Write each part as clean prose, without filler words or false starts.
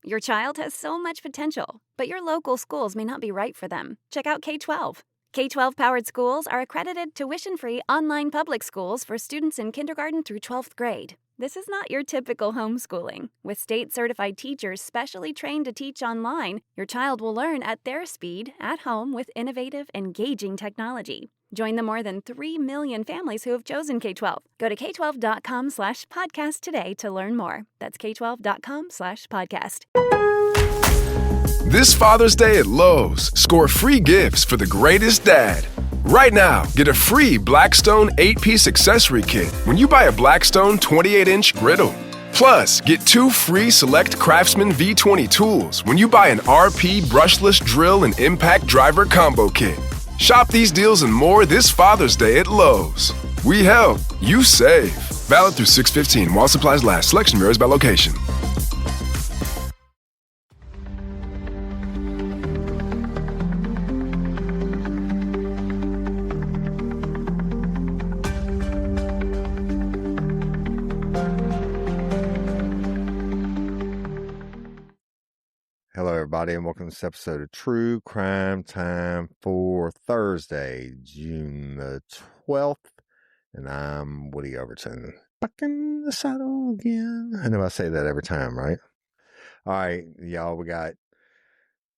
Your child has so much potential, but your local schools may not be right for them. Check out K-12. K-12 powered schools are accredited tuition-free online public schools for students in kindergarten through 12th grade. This is not your typical homeschooling. With state-certified teachers specially trained to teach online, your child will learn at their speed, at home, with innovative, engaging technology. Join the more than 3 million families who have chosen K-12. Go to k12.com/podcast today to learn more. That's k12.com/podcast. This Father's Day at Lowe's, score free gifts for the greatest dad. Right now, get a free Blackstone 8-piece accessory kit when you buy a Blackstone 28-inch griddle. Plus, get 2 free select Craftsman V20 tools when you buy an RP brushless drill and impact driver combo kit. Shop these deals and more this Father's Day at Lowe's. We help, you save. Valid through 6/15 while supplies last. Selection varies by location. Hello, everybody, and welcome to this episode of True Crime Time for Thursday, June the 12th. And I'm Woody Overton. Back in the saddle again. I know I say that every time, right? All right, y'all, we got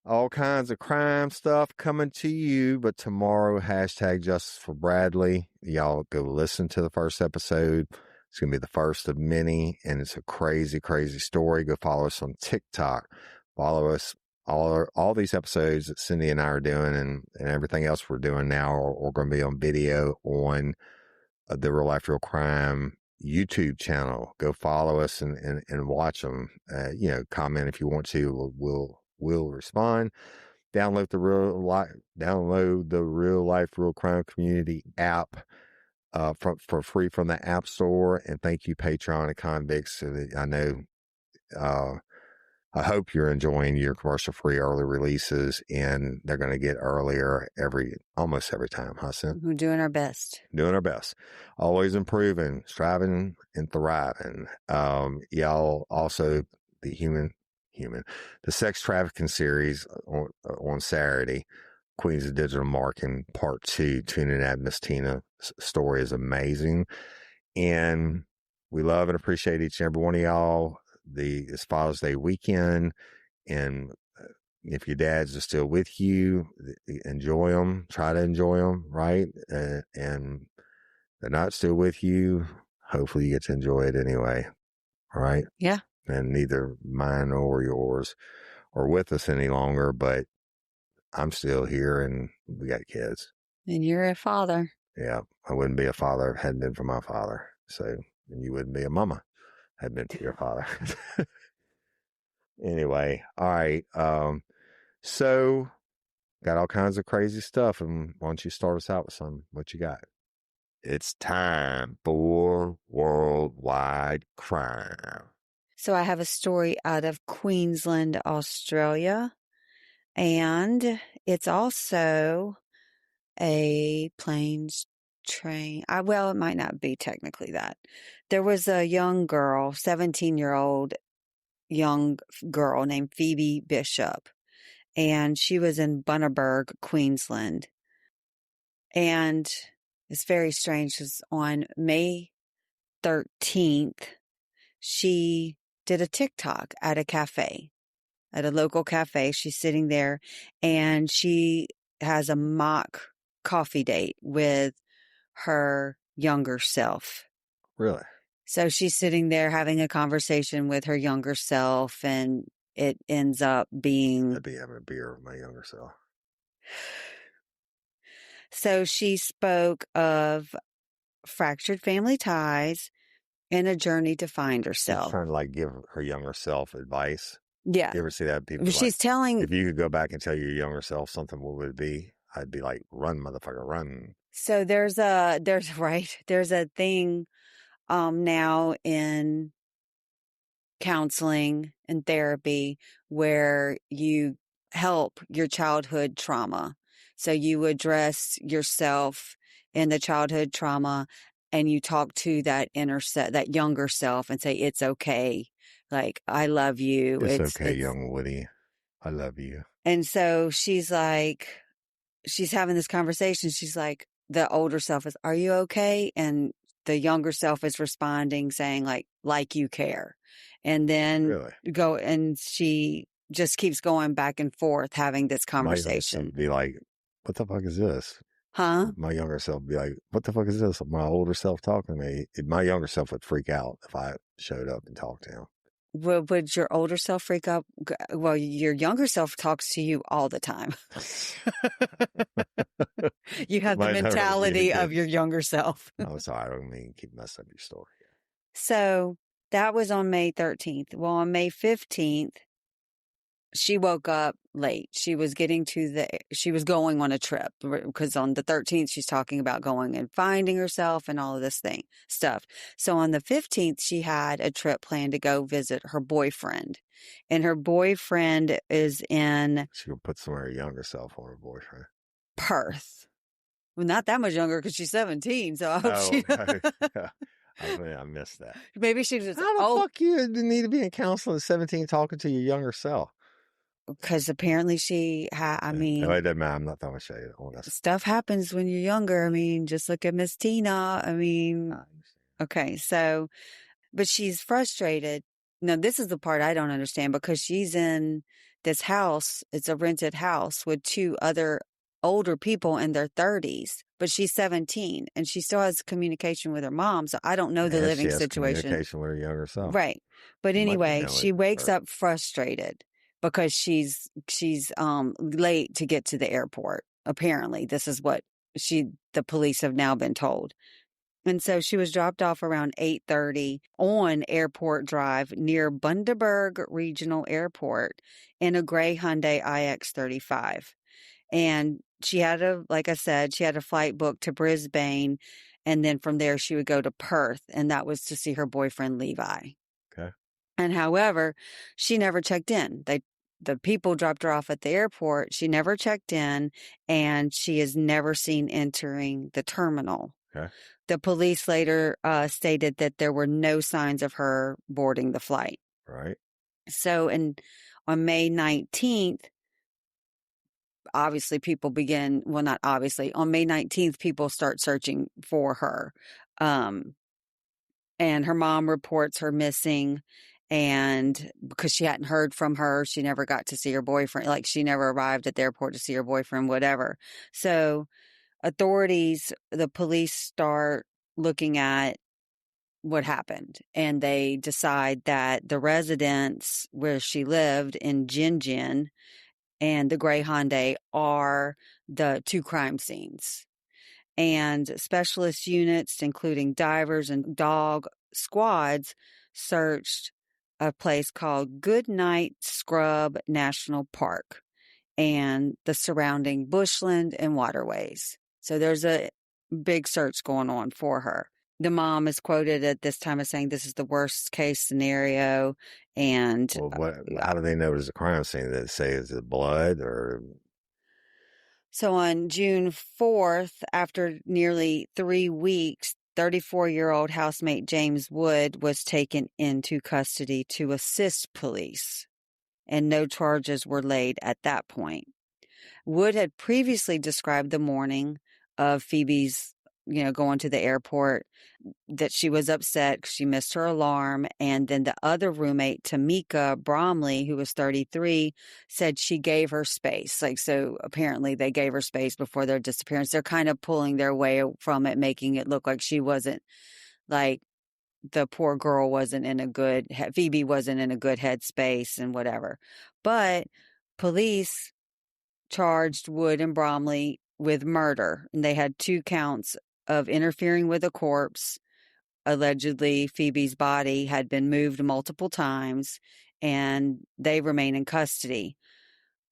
all kinds of crime stuff coming to you, but tomorrow, hashtag Justice for Bradley. Y'all go listen to the first episode. It's going to be the first of many, and it's a crazy, crazy story. Go follow us on TikTok. Follow us. All these episodes that Cindy and I are doing and everything else we're doing now are going to be on video on the Real Life Real Crime YouTube channel. Go follow us and watch them. Comment if you want to. We'll respond. Download the Real Life Real Crime Community app for free from the App Store. And thank you, Patreon and Convicts. I know. I hope you're enjoying your commercial-free early releases, and they're going to get earlier almost every time, huh, Sim? We're doing our best. Doing our best. Always improving, striving, and thriving. Y'all also, the sex trafficking series on Saturday, Queens of Digital Marketing Part 2. Tune in at Miss Tina's story is amazing. And we love and appreciate each and every one of y'all. It's Father's Day weekend, and if your dads are still with you, enjoy them. Try to enjoy them, right? And they're not still with you. Hopefully, you get to enjoy it anyway, all right? Yeah. And neither mine or yours are with us any longer, but I'm still here, and we got kids. And you're a father. Yeah, I wouldn't be a father if it hadn't been for my father. And you wouldn't be a mama. Had been to your father. Anyway, all right. So got all kinds of crazy stuff, and why don't you start us out with what you got? It's time for worldwide crime. So I have a story out of Queensland, Australia, and it's also a planes train. Well, it might not be technically that. There was a young girl, 17-year-old young girl named Phoebe Bishop, and she was in Bundaberg, Queensland. And it's very strange because on May 13th, she did a TikTok at a local cafe. She's sitting there, and she has a mock coffee date with her younger self. Really? So she's sitting there having a conversation with her younger self, and it ends up being... I'd be having a beer with my younger self. So she spoke of fractured family ties and a journey to find herself. She's trying to give her younger self advice. Yeah. You ever see that? People she's telling... If you could go back and tell your younger self something, what would it be? I'd be like, run, motherfucker, run. So there's a thing now in counseling and therapy where you help your childhood trauma. So you address yourself in the childhood trauma, and you talk to that that younger self and say, it's okay Like, I love you. It's okay, young Woody. I love you. And so she's like, she's having this conversation. She's like, the older self is, are you okay? And the younger self is responding saying like you care. And then Really? and she just keeps going back and forth having this conversation. Be like, what the fuck is this? Huh? My younger self would be like, what the fuck is this? My older self talking to me. My younger self would freak out if I showed up and talked to him. Would your older self freak out? Well, your younger self talks to you all the time. You have the mentality of your younger self. I'm sorry. I don't mean to keep messing up your story. So that was on May 13th. Well, on May 15th, she woke up late. She was going on a trip because on the 13th, she's talking about going and finding herself and all of this stuff. So on the 15th, she had a trip planned to go visit her boyfriend, and her boyfriend is in. She could put some of her younger self on her boyfriend. Perth. Well, not that much younger because she's 17. So I hope I missed that. Maybe she was. How the fuck you need to be in counseling at 17 talking to your younger self? Because apparently she no, it doesn't matter. I'm not throwing shade on that. Stuff happens when you're younger. I mean, just look at Miss Tina. I mean, okay. So, but she's frustrated. Now, this is the part I don't understand because she's in this house. It's a rented house with two other older people in their 30s, but she's 17 and she still has communication with her mom. So I don't know the living situation. Communication with her younger self. Right. But anyway, she wakes up frustrated because she's late to get to the airport. Apparently, this is what the police have now been told. And so she was dropped off around 8:30 on Airport Drive near Bundaberg Regional Airport in a gray Hyundai iX35. And she had like I said, she had a flight booked to Brisbane. And then from there, she would go to Perth. And that was to see her boyfriend, Levi. Okay. And however, she never checked in. The people dropped her off at the airport. She never checked in, and she is never seen entering the terminal. Okay. The police later stated that there were no signs of her boarding the flight. Right. So on May 19th, obviously people on May 19th, people start searching for her. And her mom reports her missing. And because she hadn't heard from her, she never got to see her boyfriend. Like she never arrived at the airport to see her boyfriend, whatever. So the police start looking at what happened. And they decide that the residence where she lived in Gin and the gray Hyundai are the two crime scenes. And specialist units, including divers and dog squads, searched a place called Goodnight Scrub National Park and the surrounding bushland and waterways. So there's a big search going on for her. The mom is quoted at this time as saying this is the worst case scenario. And how do they know it was a crime scene? Did they say is it blood or? So on June 4th, after nearly 3 weeks, 34-year-old housemate James Wood was taken into custody to assist police, and no charges were laid at that point. Wood had previously described the morning of Phoebe's, going to the airport, that she was upset because she missed her alarm. And then the other roommate, Tamika Bromley, who was 33, said she gave her space. So apparently they gave her space before their disappearance. They're kind of pulling their way from it, making it look like she wasn't, like the poor girl Phoebe wasn't in a good headspace and whatever. But police charged Wood and Bromley with murder. And they had 2 counts of interfering with a corpse. Allegedly, Phoebe's body had been moved multiple times, and they remain in custody.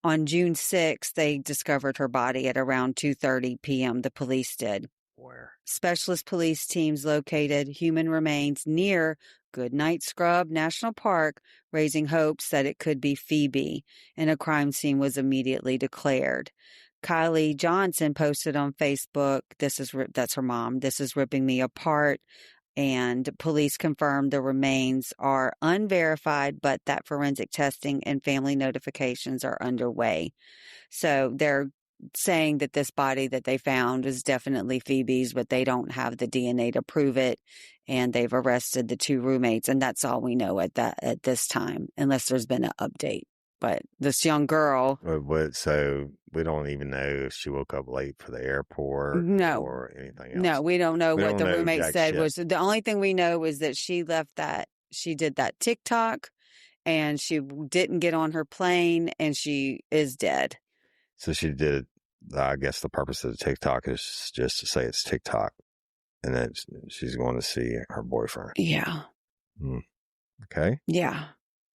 On June 6th, they discovered her body at around 2:30 p.m., the police did. Where? Specialist police teams located human remains near Goodnight Scrub National Park, raising hopes that it could be Phoebe, and a crime scene was immediately declared. Kylie Johnson posted on Facebook, that's her mom, "This is ripping me apart. And police confirmed the remains are unverified, but that forensic testing and family notifications are underway. So they're saying that this body that they found is definitely Phoebe's, but they don't have the DNA to prove it. And they've arrested the 2 roommates. And that's all we know at this time, unless there's been an update. But this young girl. So we don't even know if she woke up late for the airport or anything else. No, we don't know what the roommate said. Was the only thing we know is that she did that TikTok and she didn't get on her plane and she is dead. So she did, I guess the purpose of the TikTok is just to say it's TikTok and then she's going to see her boyfriend. Yeah. Okay. Yeah.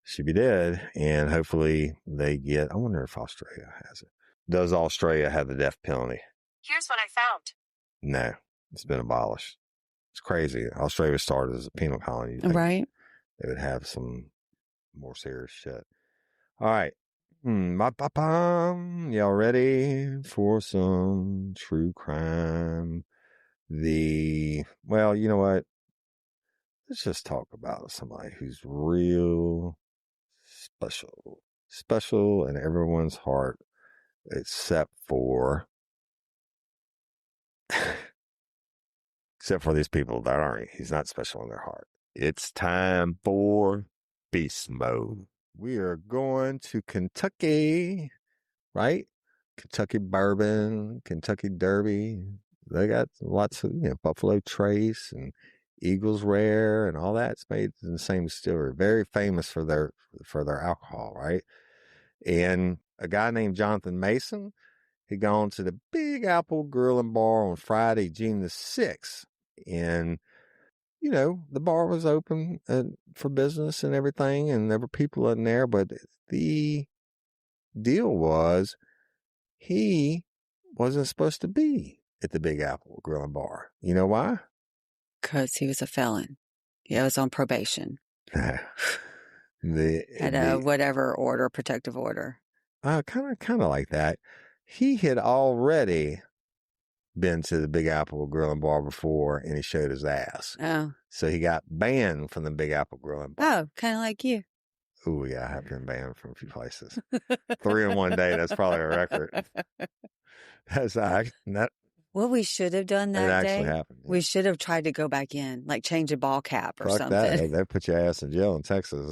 She be dead, and hopefully they get, I wonder if Australia has it. Does Australia have the death penalty? Here's what I found. No, it's been abolished. It's crazy. Australia started as a penal colony. Right. They would have some more serious shit. All right. Y'all ready for some true crime? Well, you know what? Let's just talk about somebody who's real special in everyone's heart, except for these people that aren't. He's not special in their heart. It's time for beast mode. We are going to Kentucky, right? Kentucky bourbon, Kentucky Derby. They got lots of, Buffalo Trace and Eagles Rare and all that's made in the same distillery. Very famous for their alcohol, right? And a guy named Jonathan Mason, he'd gone to the Big Apple Grill and Bar on Friday, June the 6th. And, the bar was open for business and everything, and there were people in there. But the deal was he wasn't supposed to be at the Big Apple Grill and Bar. You know why? Because he was a felon. He was on probation. Had whatever order, protective order. Kind of like that. He had already been to the Big Apple Grill and Bar before, and he showed his ass. Oh. So he got banned from the Big Apple Grill and Bar. Oh, kind of like you. Oh, yeah, I have been banned from a few places. 3 in one day, that's probably a record. What we should have done that day, happened. Yeah. We should have tried to go back in, like change a ball cap or something. That. They put your ass in jail in Texas.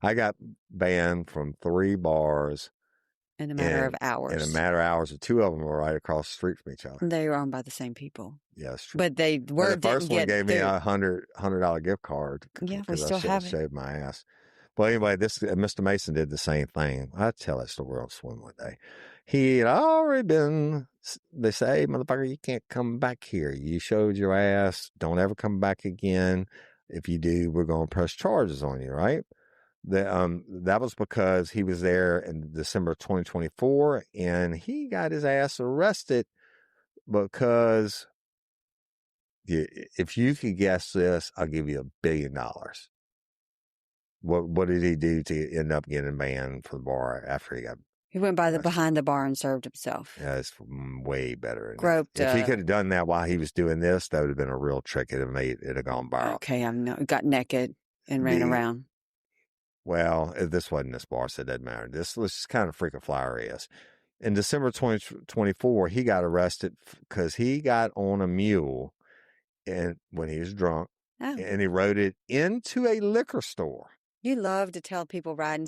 I got banned from 3 bars. In a matter of hours. In a matter of hours. 2 of them were right across the street from each other. They were owned by the same people. Yeah, that's true. But the first one gave me a $100 gift card. Yeah, we still have it. Shaved my ass. But anyway, Mr. Mason did the same thing. I tell that story on Swim one day. He had already been, they say, motherfucker, you can't come back here. You showed your ass. Don't ever come back again. If you do, we're going to press charges on you, right? That was because he was there in December 2024, and he got his ass arrested because if you could guess this, I'll give you $1 billion. What did he do to end up getting banned from the bar after he got? He went behind the bar and served himself. Yeah, it's way better. Groped. If he could have done that while he was doing this, that would have been a real trick. It'd have gone viral. Okay, got naked and ran around. Well, this wasn't this bar, so it doesn't matter. This was just kind of freaking flower is. In December 2024, he got arrested because he got on a mule and when he was drunk, and he rode it into a liquor store. You love to tell people riding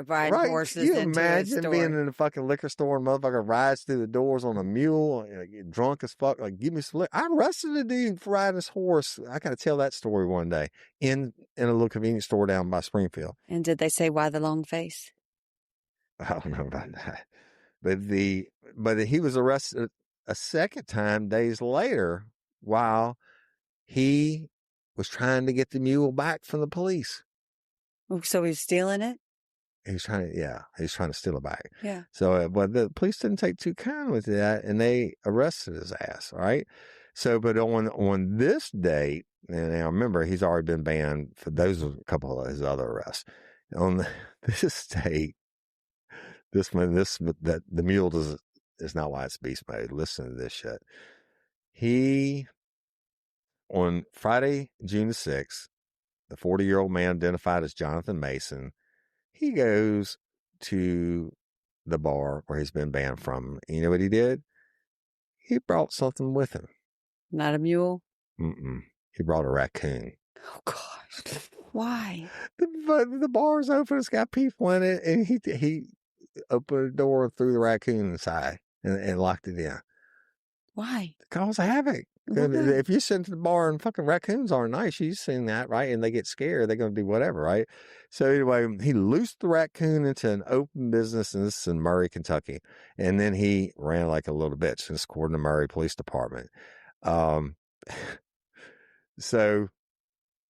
right. horses Can you into imagine a store? being in a fucking liquor store and motherfucker rides through the doors on a mule, get drunk as fuck, like, give me some liquor. I arrested a dude for riding his horse. I got to tell that story one day in a little convenience store down by Springfield. And did they say, why the long face? I don't know about that. But he was arrested a second time days later while he was trying to get the mule back from the police. So he was stealing it? He's trying to steal it back. Yeah. So, but the police didn't take too kind with that, and they arrested his ass. Right. So, but on this date, and now remember, he's already been banned for those a couple of his other arrests. On this date, the mule is not why it's beast mode. Listen to this shit. He On Friday, June the 6th, the 40-year-old man identified as Jonathan Mason, he goes to the bar where he's been banned from. You know what he did? He brought something with him. Not a mule? He brought a raccoon. Oh, gosh. Why? The bar's open. It's got people in it. And he opened the door, threw the raccoon inside and locked it in. Why? Cause havoc. If you send to the bar and fucking raccoons aren't nice, you've seen that, right? And they get scared, they're going to do whatever, right? So anyway, he loosed the raccoon into an open business, and this is in Murray, Kentucky. And then he ran like a little bitch. This according to Murray Police Department. So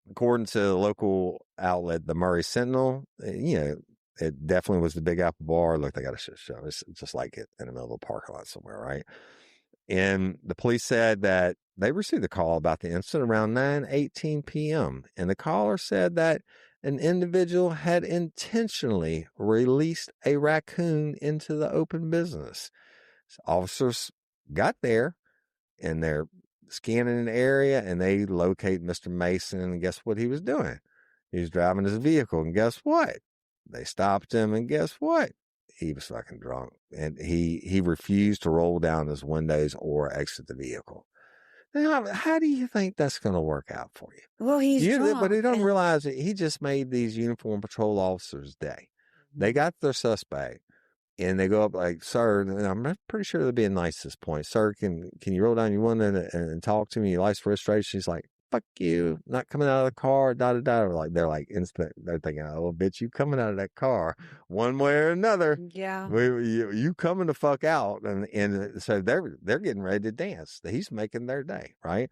according to the local outlet, the Murray Sentinel, it definitely was the Big Apple Bar. Look, they got a shit show. It's just like it in the middle of a parking lot somewhere, right? And the police said that they received a call about the incident around 9:18 p.m. And the caller said that an individual had intentionally released a raccoon into the open business. So officers got there and they're scanning the area and they locate Mr. Mason. And guess what he was doing? He was driving his vehicle. And guess what? They stopped him. And guess what? He was fucking drunk, and he refused to roll down his windows or exit the vehicle. Now, how do you think that's going to work out for you? Well, he's drunk. But they don't realize that he just made these uniformed patrol officers' day. They got their suspect, and they go up like, sir, and I'm pretty sure they're being nice at this point. Sir, can you roll down your window and talk to me? Your license registration? He's like, fuck you, not coming out of the car, Like, they're like, they're thinking, oh, bitch, you coming out of that car one way or another. Yeah. You coming the fuck out. And so they're getting ready to dance. He's making their day, right?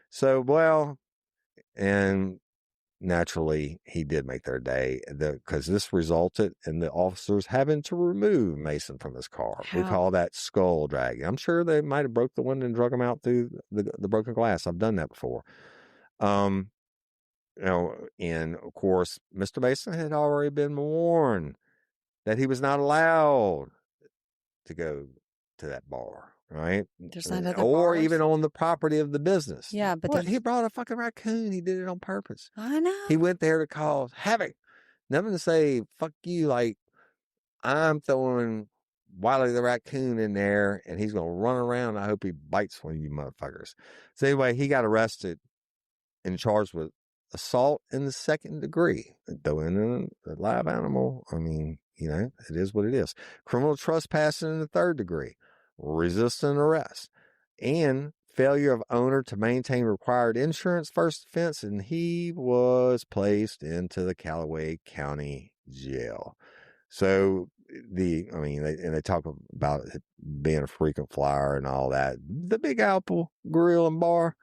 So, well, and naturally he did make their day because this resulted in the officers having to remove Mason from his car. How? We call that skull dragging. I'm sure they might have broke the window and drug him out through the broken glass. I've done that before. And of course, Mr. Mason had already been warned that he was not allowed to go to that bar, right? There's not other or bars? even on the property of the business. Yeah, but he brought a fucking raccoon. He did it on purpose. I know. He went there to cause havoc. Nothing to say, fuck you, like, I'm throwing Wiley the raccoon in there, and he's going to run around. I hope he bites one of you motherfuckers. So anyway, he got arrested and charged with assault in the second degree. Throwing a live animal, I mean, it is what it is. Criminal trespassing in the third degree. Resisting arrest. And failure of owner to maintain required insurance, first offense, and he was placed into the Callaway County Jail. So they talk about it being a frequent flyer and all that. The Big Apple Grill and Bar,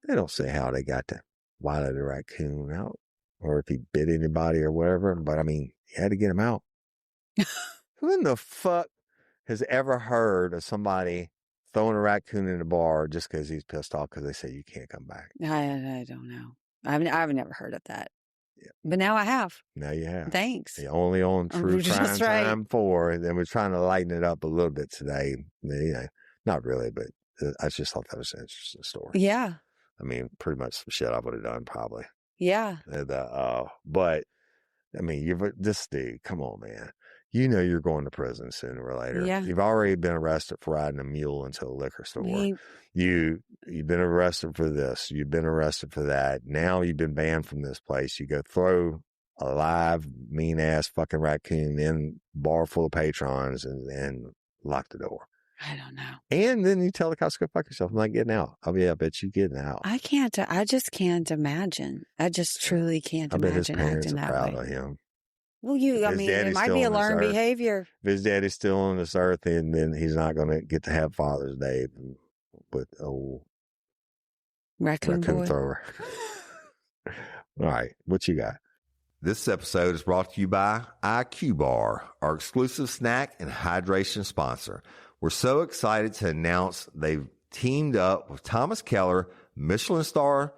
they don't say how they got to Wiley the raccoon out or if he bit anybody or whatever, but I mean, you had to get him out. Who in the fuck has ever heard of somebody throwing a raccoon in the bar just because he's pissed off because they say you can't come back? I don't know. I've never heard of that. Yeah. But now I have. Now you have. Thanks. Yeah, only on True Crime Time 4, and then we're trying to lighten it up a little bit today. Not really, but I just thought that was an interesting story. Yeah. I mean, pretty much some shit I would have done probably. Yeah. But I mean, this dude, come on, man. You're going to prison sooner or later. Yeah. You've already been arrested for riding a mule into a liquor store. You've been arrested for this. You've been arrested for that. Now you've been banned from this place. You go throw a live, mean-ass fucking raccoon in a bar full of patrons and lock the door. I don't know. And then you tell the cops, go fuck yourself. I'm not getting out. I bet you getting out. I just can't imagine. I just truly can't I bet his imagine parents acting are that proud way. of him. Well, it might be a learned behavior. If his daddy's still on this earth, and then he's not going to get to have Father's Day with old Raccoon boy. thrower. All right, what you got? This episode is brought to you by IQ Bar, our exclusive snack and hydration sponsor. We're so excited to announce they've teamed up with Thomas Keller, Michelin star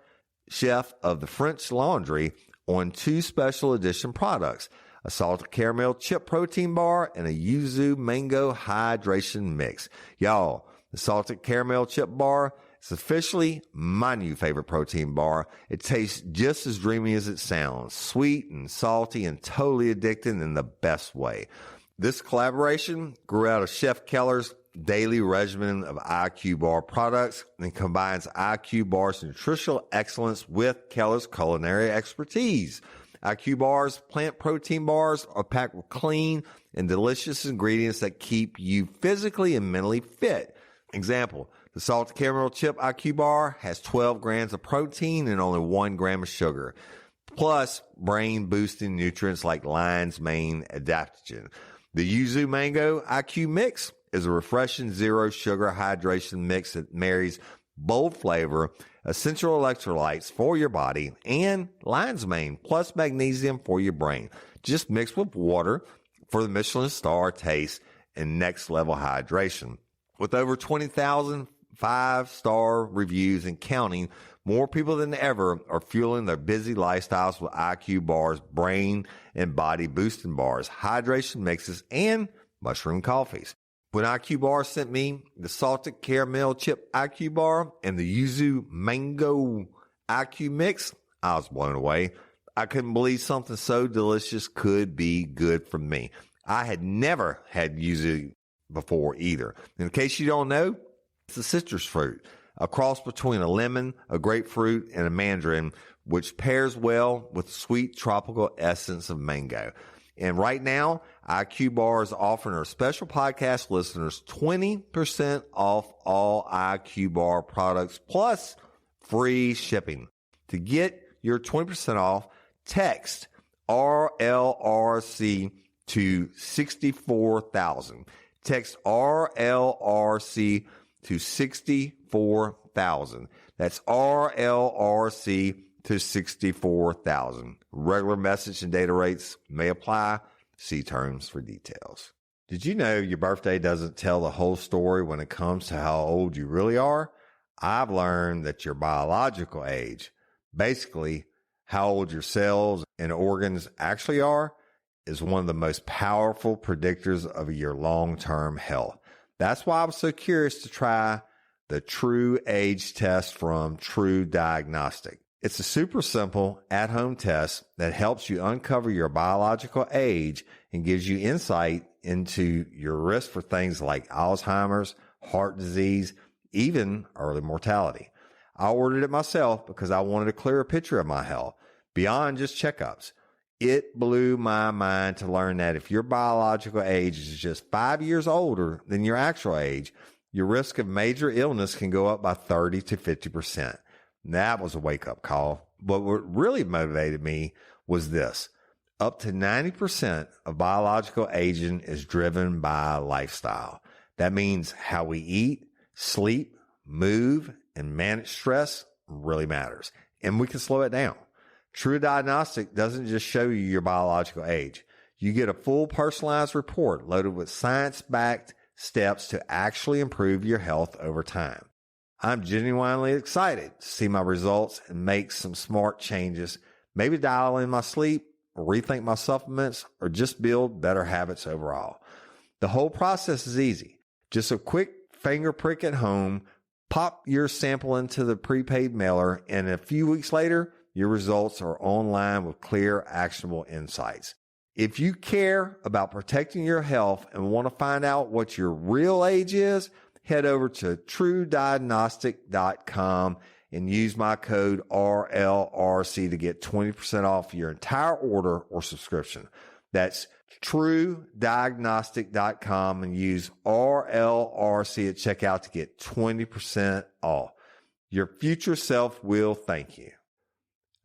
chef of the French Laundry, on 2 special edition products, a salted caramel chip protein bar and a yuzu mango hydration mix. Y'all, the salted caramel chip bar It's officially my new favorite protein bar. It tastes just as dreamy as it sounds, sweet and salty and totally addicting in the best way. This collaboration grew out of Chef Keller's daily regimen of IQ Bar products and combines IQ Bar's nutritional excellence with Keller's culinary expertise. IQ Bar's plant protein bars are packed with clean and delicious ingredients that keep you physically and mentally fit. Example, the salted caramel chip IQ Bar has 12 grams of protein and only 1 gram of sugar, plus brain-boosting nutrients like lion's mane adaptogen. The Yuzu Mango IQ Mix is a refreshing zero-sugar hydration mix that marries bold flavor, essential electrolytes for your body, and lion's mane plus magnesium for your brain. Just mixed with water for the Michelin star taste and next-level hydration. With over 20,000 5-star reviews and counting, more people than ever are fueling their busy lifestyles with IQ Bar's brain and body boosting bars, hydration mixes, and mushroom coffees. When IQ Bar sent me the salted caramel chip IQ Bar and the Yuzu Mango IQ Mix, I was blown away. I couldn't believe something so delicious could be good for me. I had never had Yuzu before either. In case you don't know, it's a citrus fruit, a cross between a lemon, a grapefruit, and a mandarin, which pairs well with sweet tropical essence of mango. And right now, IQ Bar is offering our special podcast listeners 20% off all IQ Bar products plus free shipping. To get your 20% off, text RLRC to 64,000. Text RLRC to 64,000. That's RLRC to 64,000. Regular message and data rates may apply. See terms for details. Did you know your birthday doesn't tell the whole story when it comes to how old you really are? I've learned that your biological age, basically how old your cells and organs actually are, is one of the most powerful predictors of your long-term health. That's why I was so curious to try the True Age test from True Diagnostic. It's a super simple at-home test that helps you uncover your biological age and gives you insight into your risk for things like Alzheimer's, heart disease, even early mortality. I ordered it myself because I wanted a clearer picture of my health beyond just checkups. It blew my mind to learn that if your biological age is just 5 years older than your actual age, your risk of major illness can go up by 30 to 50%. That was a wake-up call. But what really motivated me was this. Up to 90% of biological aging is driven by lifestyle. That means how we eat, sleep, move, and manage stress really matters. And we can slow it down. True Diagnostic doesn't just show you your biological age. You get a full personalized report loaded with science-backed steps to actually improve your health over time. I'm genuinely excited to see my results and make some smart changes, maybe dial in my sleep, or rethink my supplements, or just build better habits overall. The whole process is easy. Just a quick finger prick at home, pop your sample into the prepaid mailer, and a few weeks later, your results are online with clear, actionable insights. If you care about protecting your health and want to find out what your real age is, head over to truediagnostic.com and use my code RLRC to get 20% off your entire order or subscription. That's truediagnostic.com and use RLRC at checkout to get 20% off. Your future self will thank you.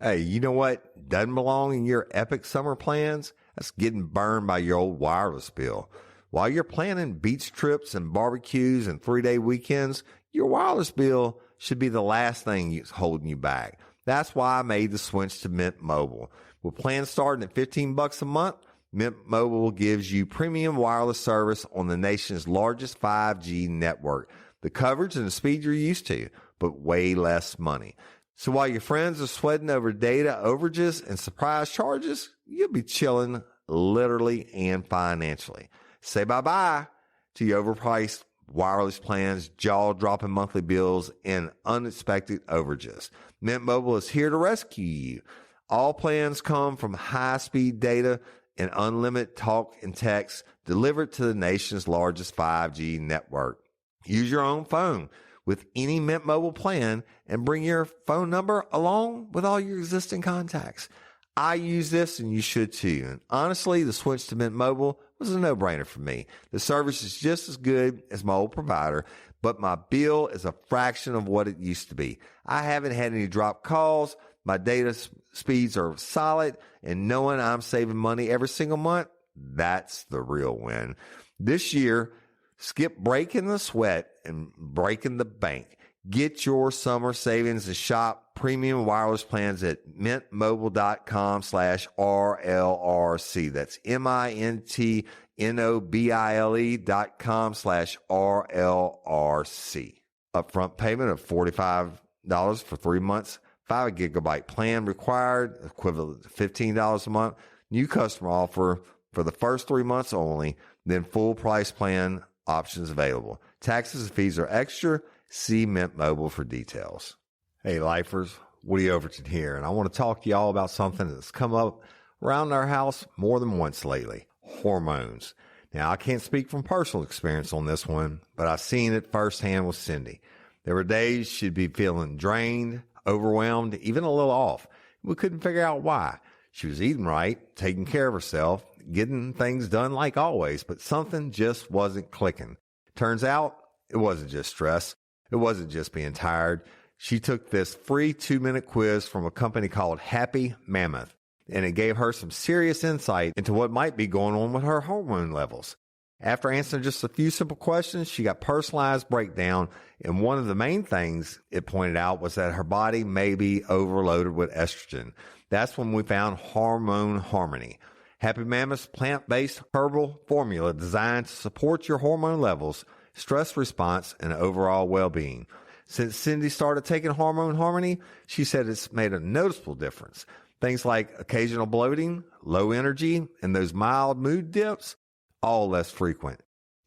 Hey, you know what doesn't belong in your epic summer plans? That's getting burned by your old wireless bill. While you're planning beach trips and barbecues and 3-day weekends, your wireless bill should be the last thing holding you back. That's why I made the switch to Mint Mobile. With plans starting at $15 a month, Mint Mobile gives you premium wireless service on the nation's largest 5G network. The coverage and the speed you're used to, but way less money. So while your friends are sweating over data overages and surprise charges, you'll be chilling literally and financially. Say bye-bye to your overpriced wireless plans, jaw-dropping monthly bills, and unexpected overages. Mint Mobile is here to rescue you. All plans come from high-speed data and unlimited talk and text delivered to the nation's largest 5G network. Use your own phone with any Mint Mobile plan and bring your phone number along with all your existing contacts. I use this and you should too. And honestly, the switch to Mint Mobile was a no-brainer for me. The service is just as good as my old provider, but my bill is a fraction of what it used to be. I haven't had any dropped calls. My data speeds are solid, and knowing I'm saving money every single month, that's the real win. This year, skip breaking the sweat and breaking the bank. Get your summer savings and shop premium wireless plans at mintmobile.com/RLRC. That's mintmobile.com/RLRC. Upfront payment of $45 for 3 months. 5 gigabyte plan required, equivalent to $15 a month. New customer offer for the first 3 months only, then full price plan options available. Taxes and fees are extra. See Mint Mobile for details. Hey, lifers, Woody Overton here, and I want to talk to y'all about something that's come up around our house more than once lately: hormones. Now, I can't speak from personal experience on this one, but I've seen it firsthand with Cindy. There were days she'd be feeling drained, overwhelmed, even a little off. We couldn't figure out why. She was eating right, taking care of herself, getting things done like always, but something just wasn't clicking. Turns out it wasn't just stress. It wasn't just being tired. She took this free 2-minute quiz from a company called Happy Mammoth, and it gave her some serious insight into what might be going on with her hormone levels. After answering just a few simple questions, she got personalized breakdown, and one of the main things it pointed out was that her body may be overloaded with estrogen. That's when we found Hormone Harmony, Happy Mammoth's plant-based herbal formula designed to support your hormone levels, stress response, and overall well-being. Since Cindy started taking Hormone Harmony, she said it's made a noticeable difference. Things like occasional bloating, low energy, and those mild mood dips, all less frequent.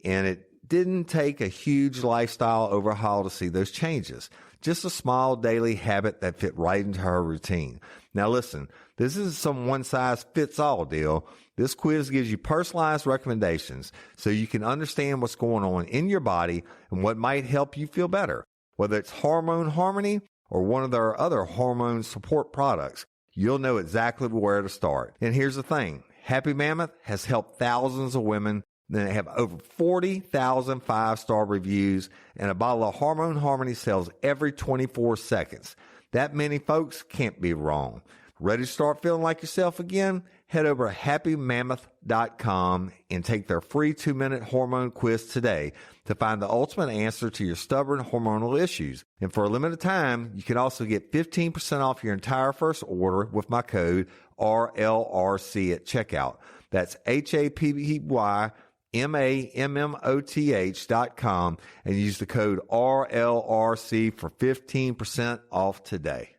And it didn't take a huge lifestyle overhaul to see those changes. Just a small daily habit that fit right into her routine. Now listen, this isn't some one-size-fits-all deal. This quiz gives you personalized recommendations so you can understand what's going on in your body and what might help you feel better. Whether it's Hormone Harmony or one of their other hormone support products, you'll know exactly where to start. And here's the thing. Happy Mammoth has helped thousands of women. They have over 40,000 5-star reviews, and a bottle of Hormone Harmony sells every 24 seconds. That many folks can't be wrong. Ready to start feeling like yourself again? Head over to happymammoth.com and take their free 2-minute hormone quiz today to find the ultimate answer to your stubborn hormonal issues. And for a limited time, you can also get 15% off your entire first order with my code RLRC at checkout. That's HAPPYMAMMOTH.com and use the code RLRC for 15% off today.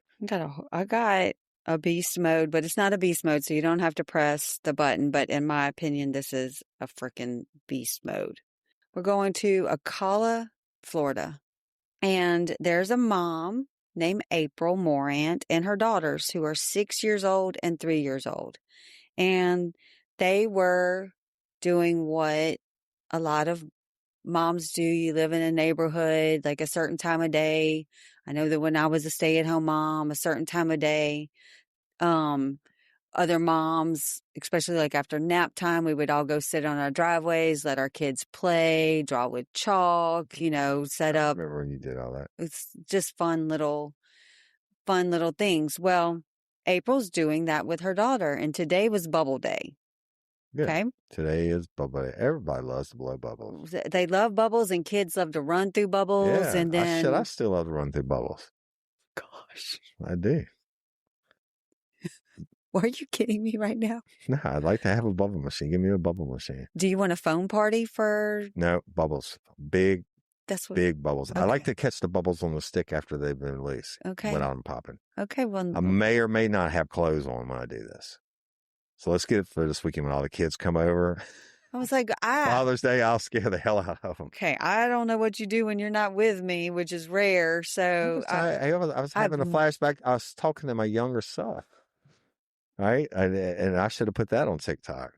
I got a beast mode, but it's not a beast mode, so you don't have to press the button. But in my opinion, this is a freaking beast mode. We're going to Ocala, Florida. And there's a mom named April Morant and her daughters who are 6 years old and 3 years old. And they were doing what a lot of moms do. You live in a neighborhood, like a certain time of day. I know that when I was a stay-at-home mom, a certain time of day, other moms, especially like after nap time, we would all go sit on our driveways, let our kids play, draw with chalk, set up. I remember when you did all that. It's just fun little things. Well, April's doing that with her daughter, and today was bubble day. Yeah. Okay. Today is bubble day. Everybody loves to blow bubbles. They love bubbles, and kids love to run through bubbles. Yeah, and then I still love to run through bubbles. Gosh, I do. are you kidding me right now? No, I'd like to have a bubble machine. Give me a bubble machine. Do you want a phone party for? No, bubbles. Big bubbles. Okay. I like to catch the bubbles on the stick after they've been released. Okay. When I'm popping. Okay, well, I may or may not have clothes on when I do this. So let's get it for this weekend when all the kids come over. I was like, Father's Day, I'll scare the hell out of them. okay, I don't know what you do when you're not with me, which is rare. So I was having a flashback. I was talking to my younger son, right? And I should have put that on TikTok.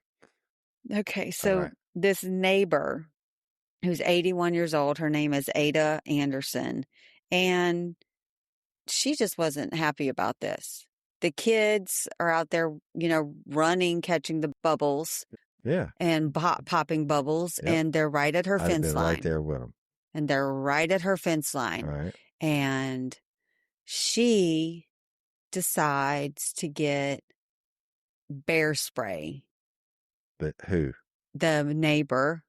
okay, so this neighbor who's 81 years old, her name is Ada Anderson, and she just wasn't happy about this. The kids are out there, running, catching the bubbles. Yeah. And popping bubbles, and they're right at her fence line. Right there with them. And they're right at her fence line. Right. And she decides to get bear spray. But who? The neighbor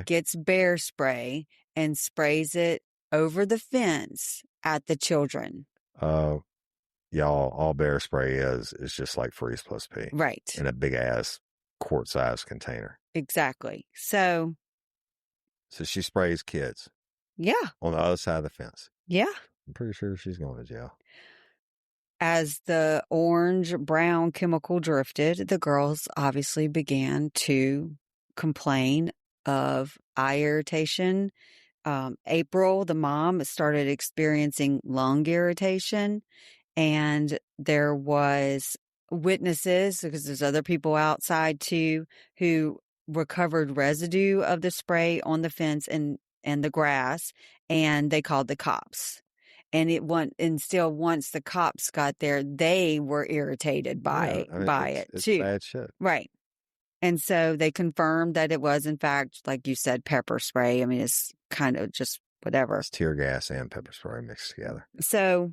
gets bear spray and sprays it over the fence at the children. Y'all, all bear spray is just like Freeze Plus P. Right. In a big ass quart-sized container. Exactly. So she sprays kids. Yeah. On the other side of the fence. Yeah. I'm pretty sure she's going to jail. As the orange-brown chemical drifted, the girls obviously began to complain of eye irritation. April, the mom, started experiencing lung irritation, and there was witnesses, because there's other people outside too, who recovered residue of the spray on the fence and the grass, and they called the cops. And still, once the cops got there, they were irritated by it it's too. Bad shit. Right. And so they confirmed that it was, in fact, like you said, pepper spray. I mean, it's kind of just whatever. It's tear gas and pepper spray mixed together. So,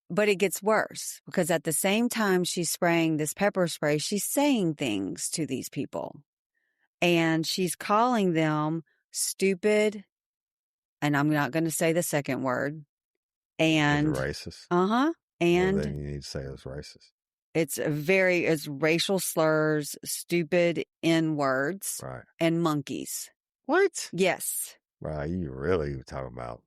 but it gets worse, because at the same time she's spraying this pepper spray, she's saying things to these people. And she's calling them stupid, and I'm not going to say the second word. And racist. And then you need to say it was racist. It's racial slurs, stupid N-words, right, and monkeys. What? Yes. Right, you really talking about?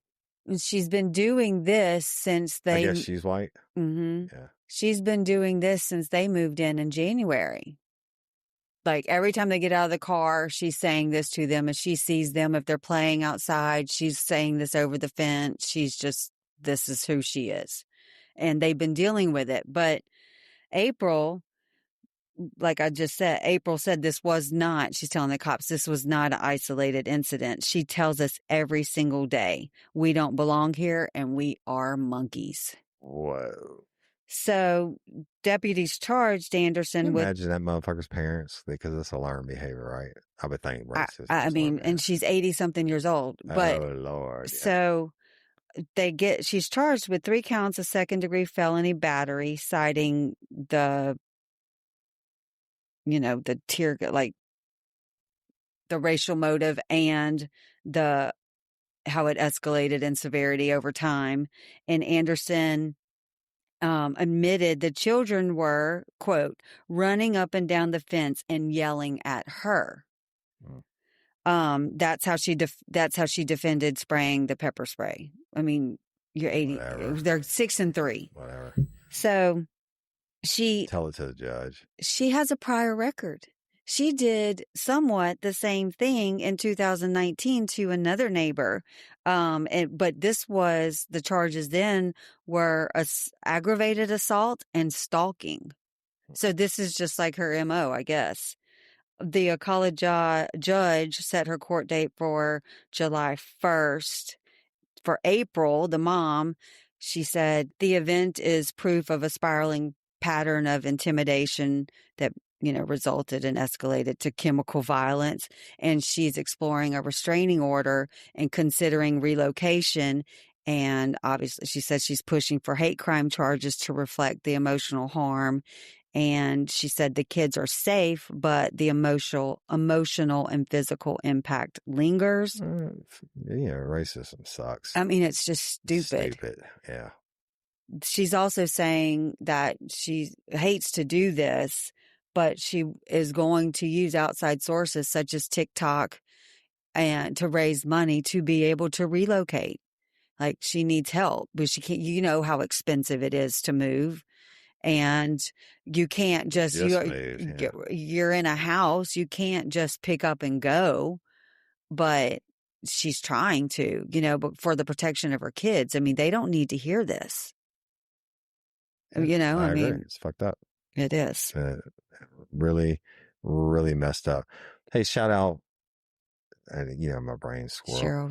And she's been doing this since I guess she's white. Mm-hmm. Yeah. She's been doing this since they moved in January. Like, every time they get out of the car, she's saying this to them. As she sees them, if they're playing outside, she's saying this over the fence. This is who she is. And they've been dealing with it. But April, like I just said, April said she's telling the cops, this was not an isolated incident. She tells us every single day, we don't belong here and we are monkeys. Whoa. So deputies charged Anderson with... Imagine that motherfucker's parents, because it's a learned behavior, right? I would think racist. I mean, and she's 80-something years old. But, oh, Lord. Yeah. So she's charged with 3 counts of second-degree felony battery, citing the racial motive and how it escalated in severity over time. And Anderson admitted the children were, quote, running up and down the fence and yelling at her. That's how she defended spraying the pepper spray. I mean, you're 80. Whatever. They're 6 and 3. Whatever. So tell it to the judge. She has a prior record. She did somewhat the same thing in 2019 to another neighbor. But the charges then were aggravated assault and stalking. So this is just like her MO, I guess. The college judge set her court date for July 1st. For April, the mom, she said, the event is proof of a spiraling pattern of intimidation that resulted and escalated to chemical violence. And she's exploring a restraining order and considering relocation. And obviously, she said she's pushing for hate crime charges to reflect the emotional harm. And she said the kids are safe, but the emotional and physical impact lingers. Racism sucks. I mean, it's just stupid. Yeah. She's also saying that she hates to do this, but she is going to use outside sources such as TikTok and to raise money to be able to relocate. Like, she needs help, but she can't, how expensive it is to move. And you can't just, move, you're in a house, you can't just pick up and go, but she's trying to, but for the protection of her kids. I mean, they don't need to hear this. Yeah, I agree. mean, It's fucked up. it is. Really, really messed up. Hey, shout out, my brain squirrel.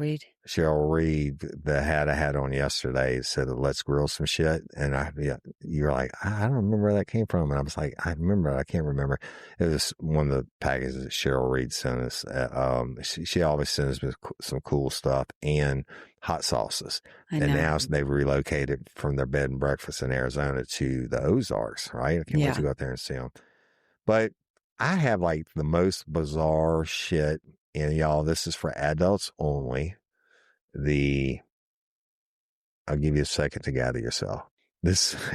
Cheryl Reed, the hat I had on yesterday said, "Let's grill some shit." And you're like, I don't remember where that came from. And I was like, I remember it. I can't remember. It was one of the packages that Cheryl Reed sent us. She always sends me some cool stuff and hot sauces. And now they've relocated from their bed and breakfast in Arizona to the Ozarks, right? I can't wait to go out there and see them. But I have like the most bizarre shit. And y'all, this is for adults only. I'll give you a second to gather yourself.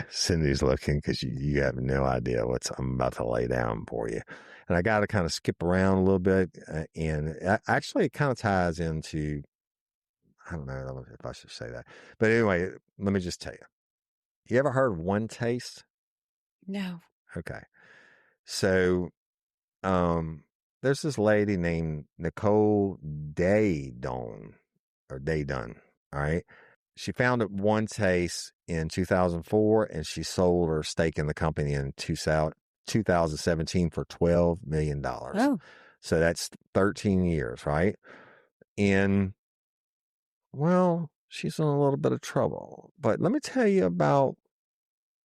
Cindy's looking because you have no idea what I'm about to lay down for you. And I got to kind of skip around a little bit. And actually, it kind of ties into, I don't know if I should say that. But anyway, let me just tell you. You ever heard of one taste? No. Okay. So, there's this lady named Nicole Daydon. All right. She founded One Taste in 2004 and she sold her stake in the company in 2017 for $12 million. Oh. So that's 13 years, right? And, well, she's in a little bit of trouble. But let me tell you about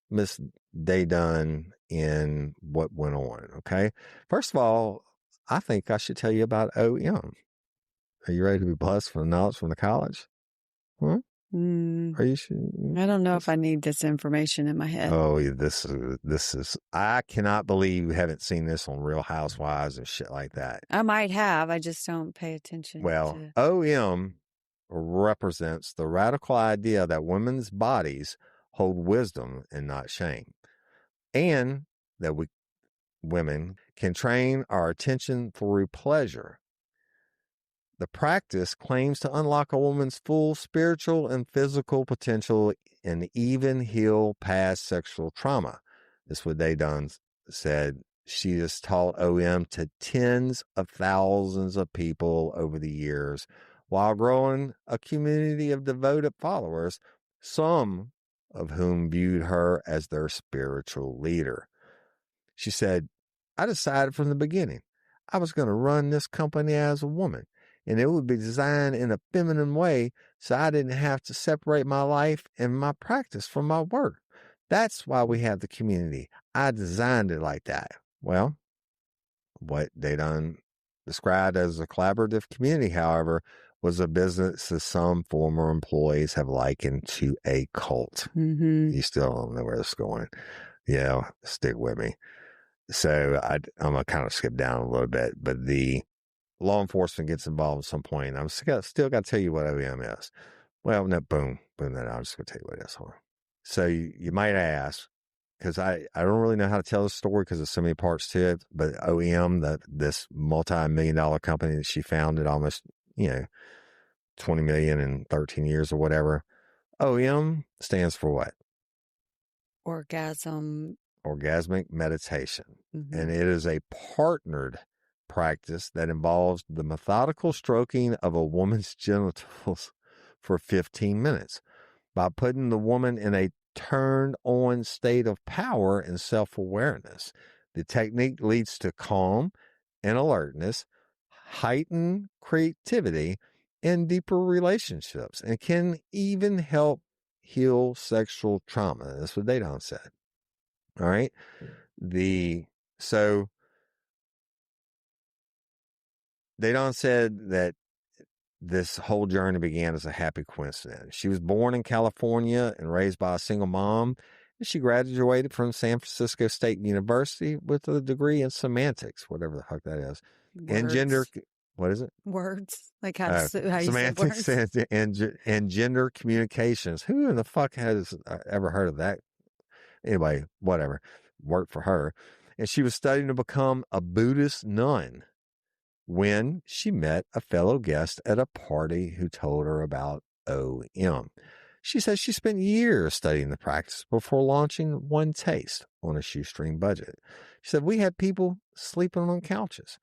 Miss Daydon and what went on, okay? First of all, I think I should tell you about OM. Are you ready to be blessed for the knowledge from the college? Huh? Are you sure? I don't know if I need this information in my head. Oh, this is, I cannot believe you haven't seen this on Real Housewives and shit like that. I might have. I just don't pay attention. Well, OM represents the radical idea that women's bodies hold wisdom and not shame. And that women can train our attention through pleasure. The practice claims to unlock a woman's full spiritual and physical potential and even heal past sexual trauma. This is what Daydon said. She has taught OM to tens of thousands of people over the years while growing a community of devoted followers, some of whom viewed her as their spiritual leader. She said, I decided from the beginning I was going to run this company as a woman, and it would be designed in a feminine way so I didn't have to separate my life and my practice from my work. That's why we have the community. I designed it like that. Well, what they done described as a collaborative community, however, was a business that some former employees have likened to a cult. Mm-hmm. You still don't know where this is going. Yeah, stick with me. So I'm going to kind of skip down a little bit, but the law enforcement gets involved at some point. I'm still got to tell you what OEM is. Well, no, boom, that. I'm just going to tell you what it is. So you might ask, because I don't really know how to tell the story because there's so many parts to it, but OEM, this multi-million-dollar company that she founded almost, 20 million in 13 years or whatever. OEM stands for what? Orgasmic meditation. Mm-hmm. And it is a partnered practice that involves the methodical stroking of a woman's genitals for 15 minutes. By putting the woman in a turned on state of power and self-awareness. The technique leads to calm and alertness, heightened creativity, and deeper relationships, and can even help heal sexual trauma. That's what Daydon said. All right. So Daydon said that this whole journey began as a happy coincidence. She was born in California and raised by a single mom. And she graduated from San Francisco State University with a degree in semantics, whatever the fuck that is. Words. And gender, what is it? Words. Like how you semantics say words. and gender communications. Who in the fuck has ever heard of that? Anyway, whatever. Worked for her. And she was studying to become a Buddhist nun when she met a fellow guest at a party who told her about OM. She says she spent years studying the practice before launching One Taste on a shoestring budget. She said, we had people sleeping on couches,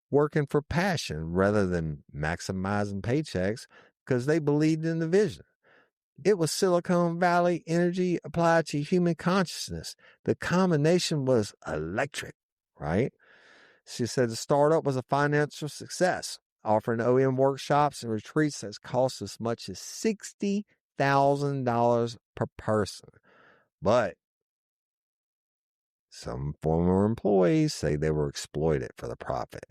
working for passion rather than maximizing paychecks because they believed in the vision. It was Silicon Valley energy applied to human consciousness. The combination was electric, right? She said the startup was a financial success, offering OEM workshops and retreats that cost as much as $60,000 per person. But some former employees say they were exploited for the profit.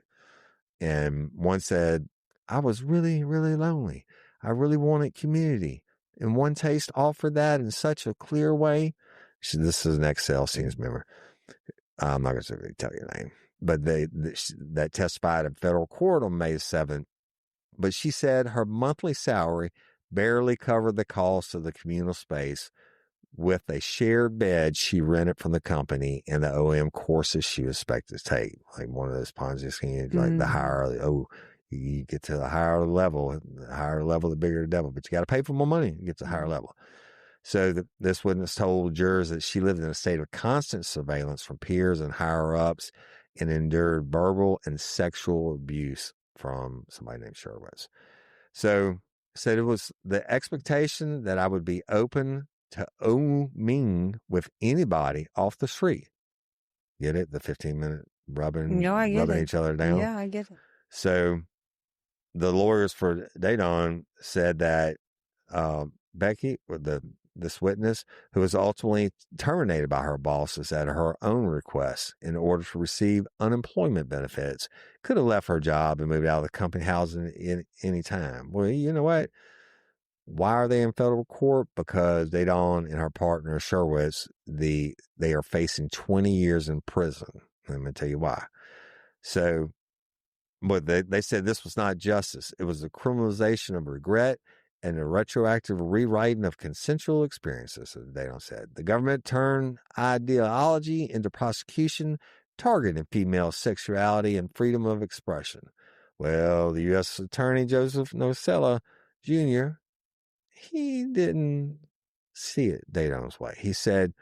And one said, I was really, really lonely. I really wanted community. And One Taste offered that in such a clear way. This is an Excel scenes member. I'm not going to really tell you your name, but that testified in federal court on May 7th. But she said her monthly salary barely covered the cost of the communal space with a shared bed she rented from the company and the OM courses she was expected to take. Like one of those Ponzi schemes, like the higher, you get to the higher level, the bigger the devil, but you got to pay for more money to get to the higher level. So this witness told jurors that she lived in a state of constant surveillance from peers and higher ups and endured verbal and sexual abuse from somebody named Sherwitz. So said it was the expectation that I would be open to OMing with anybody off the street. Get it? The 15-minute rubbing each other down. Yeah, I get it. So the lawyers for Dadon said that Becky, this witness, who was ultimately terminated by her bosses at her own request in order to receive unemployment benefits, could have left her job and moved out of the company housing in any time. Well, you know what? Why are they in federal court? Because Dadon and her partner Sherwitz, they are facing 20 years in prison. Let me tell you why. So, but they said this was not justice. It was the criminalization of regret and a retroactive rewriting of consensual experiences, Dadon said. The government turned ideology into prosecution, targeting female sexuality and freedom of expression. Well, the U.S. Attorney Joseph Nocella Jr., he didn't see it Dadon's way. He said,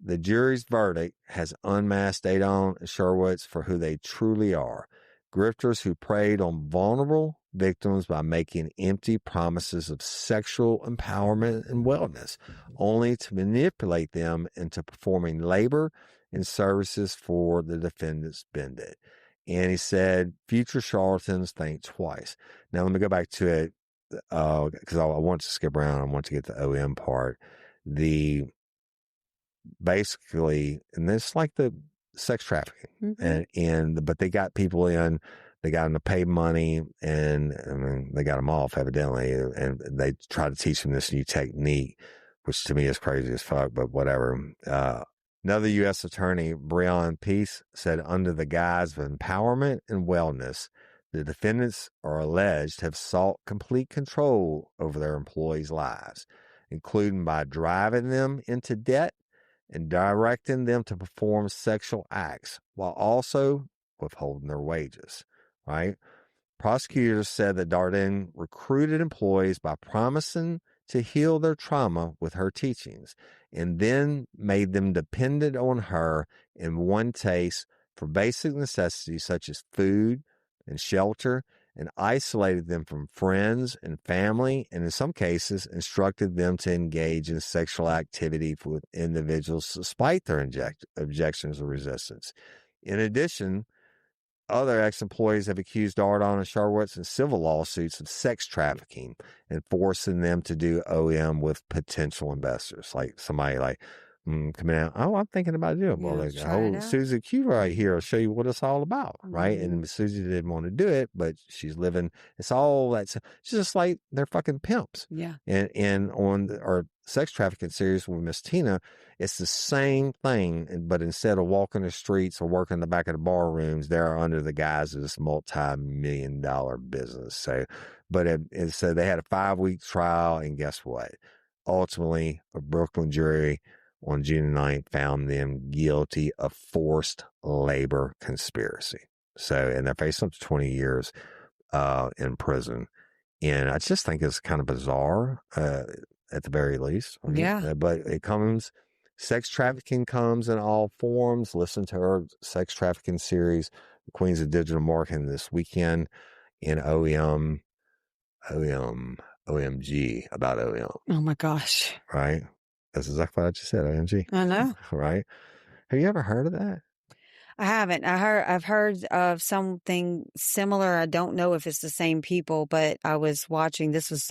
the jury's verdict has unmasked Dadon and Sherwitz for who they truly are. Grifters who preyed on vulnerable victims by making empty promises of sexual empowerment and wellness, only to manipulate them into performing labor and services for the defendant's benefit. And he said, future charlatans think twice. Now, let me go back to it, because I want to skip around. I want to get the OM part. Basically, and it's like the sex trafficking, but they got people in, they got them to pay money, and I mean, they got them off evidently, and they try to teach them this new technique, which to me is crazy as fuck, but whatever. Another U.S. attorney, Breon Peace, said under the guise of empowerment and wellness, the defendants are alleged to have sought complete control over their employees' lives, including by driving them into debt and directing them to perform sexual acts while also withholding their wages, right? Prosecutors said that Darden recruited employees by promising to heal their trauma with her teachings and then made them dependent on her in One Taste for basic necessities such as food and shelter, and isolated them from friends and family, and in some cases instructed them to engage in sexual activity with individuals despite their objections or resistance. In addition, other ex-employees have accused Darden and Sherwitz in civil lawsuits of sex trafficking and forcing them to do OM with potential investors, like somebody like coming out. Oh, I'm thinking about doing it. Well, like, oh, Susie Q right here will show you what it's all about, right? And Susie didn't want to do it, but she's living. It's all that's just like they're fucking pimps. Yeah. And on our sex trafficking series with Miss Tina, it's the same thing, but instead of walking the streets or working in the back of the bar rooms, they're under the guise of this multi-million-dollar business. So, but so they had a 5-week trial, and guess what? Ultimately, a Brooklyn jury on June 9th found them guilty of forced labor conspiracy. So, and they're facing up to 20 years in prison. And I just think it's kind of bizarre. at the very least. Right? Yeah. But it comes, sex trafficking comes in all forms. Listen to her sex trafficking series, Queens of Digital Marketing, this weekend in OMG, about OEM, Oh my gosh. right? That's exactly what I just said, OMG. I know. Right? Have you ever heard of that? I haven't. I've heard of something similar. I don't know if it's the same people, but I was watching, this was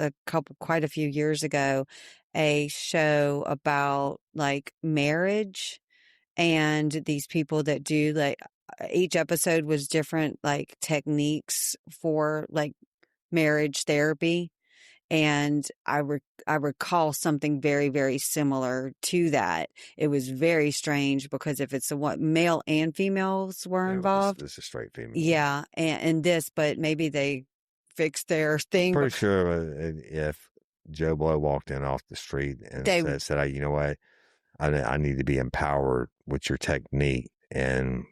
quite a few years ago, a show about like marriage and these people that do like each episode was different like techniques for like marriage therapy. And I recall something very, very similar to that. It was very strange because if it's what male and females were Yeah, involved, this is straight female. yeah, and this, but maybe they fixed their thing. Pretty sure if Joe Blow walked in off the street and said, "Hey, you know what? I need to be empowered with your technique," and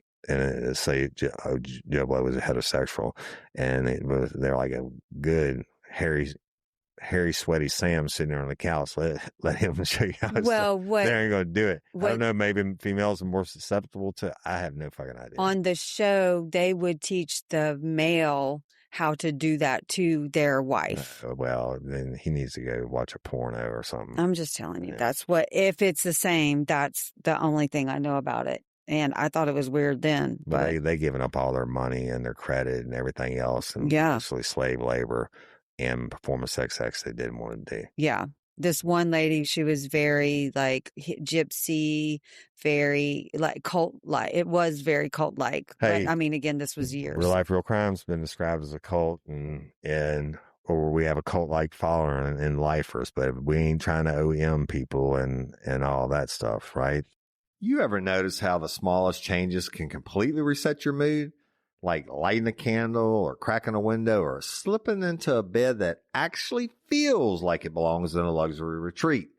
say Joe Blow was a heterosexual, and they're like a good hairy, sweaty Sam sitting there on the couch. Let him show you how it's done. They ain't going to do it. I don't know. Maybe females are more susceptible to. I have no fucking idea. On the show, they would teach the male how to do that to their wife. Well, then he needs to go watch a porno or something. I'm just telling you, that's what. If it's the same, that's the only thing I know about it. And I thought it was weird then. But they giving up all their money and their credit and everything else, and actually slave labor and performing sex acts they didn't want to do. Yeah. This one lady, she was very like gypsy, very like cult like. It was very cult like. Hey, but I mean, again, this was years. Real Life, Real Crime's been described as a cult, or we have a cult like following in lifers, but we ain't trying to OEM people and all that stuff, right? You ever notice how the smallest changes can completely reset your mood? Like lighting a candle or cracking a window or slipping into a bed that actually feels like it belongs in a luxury retreat.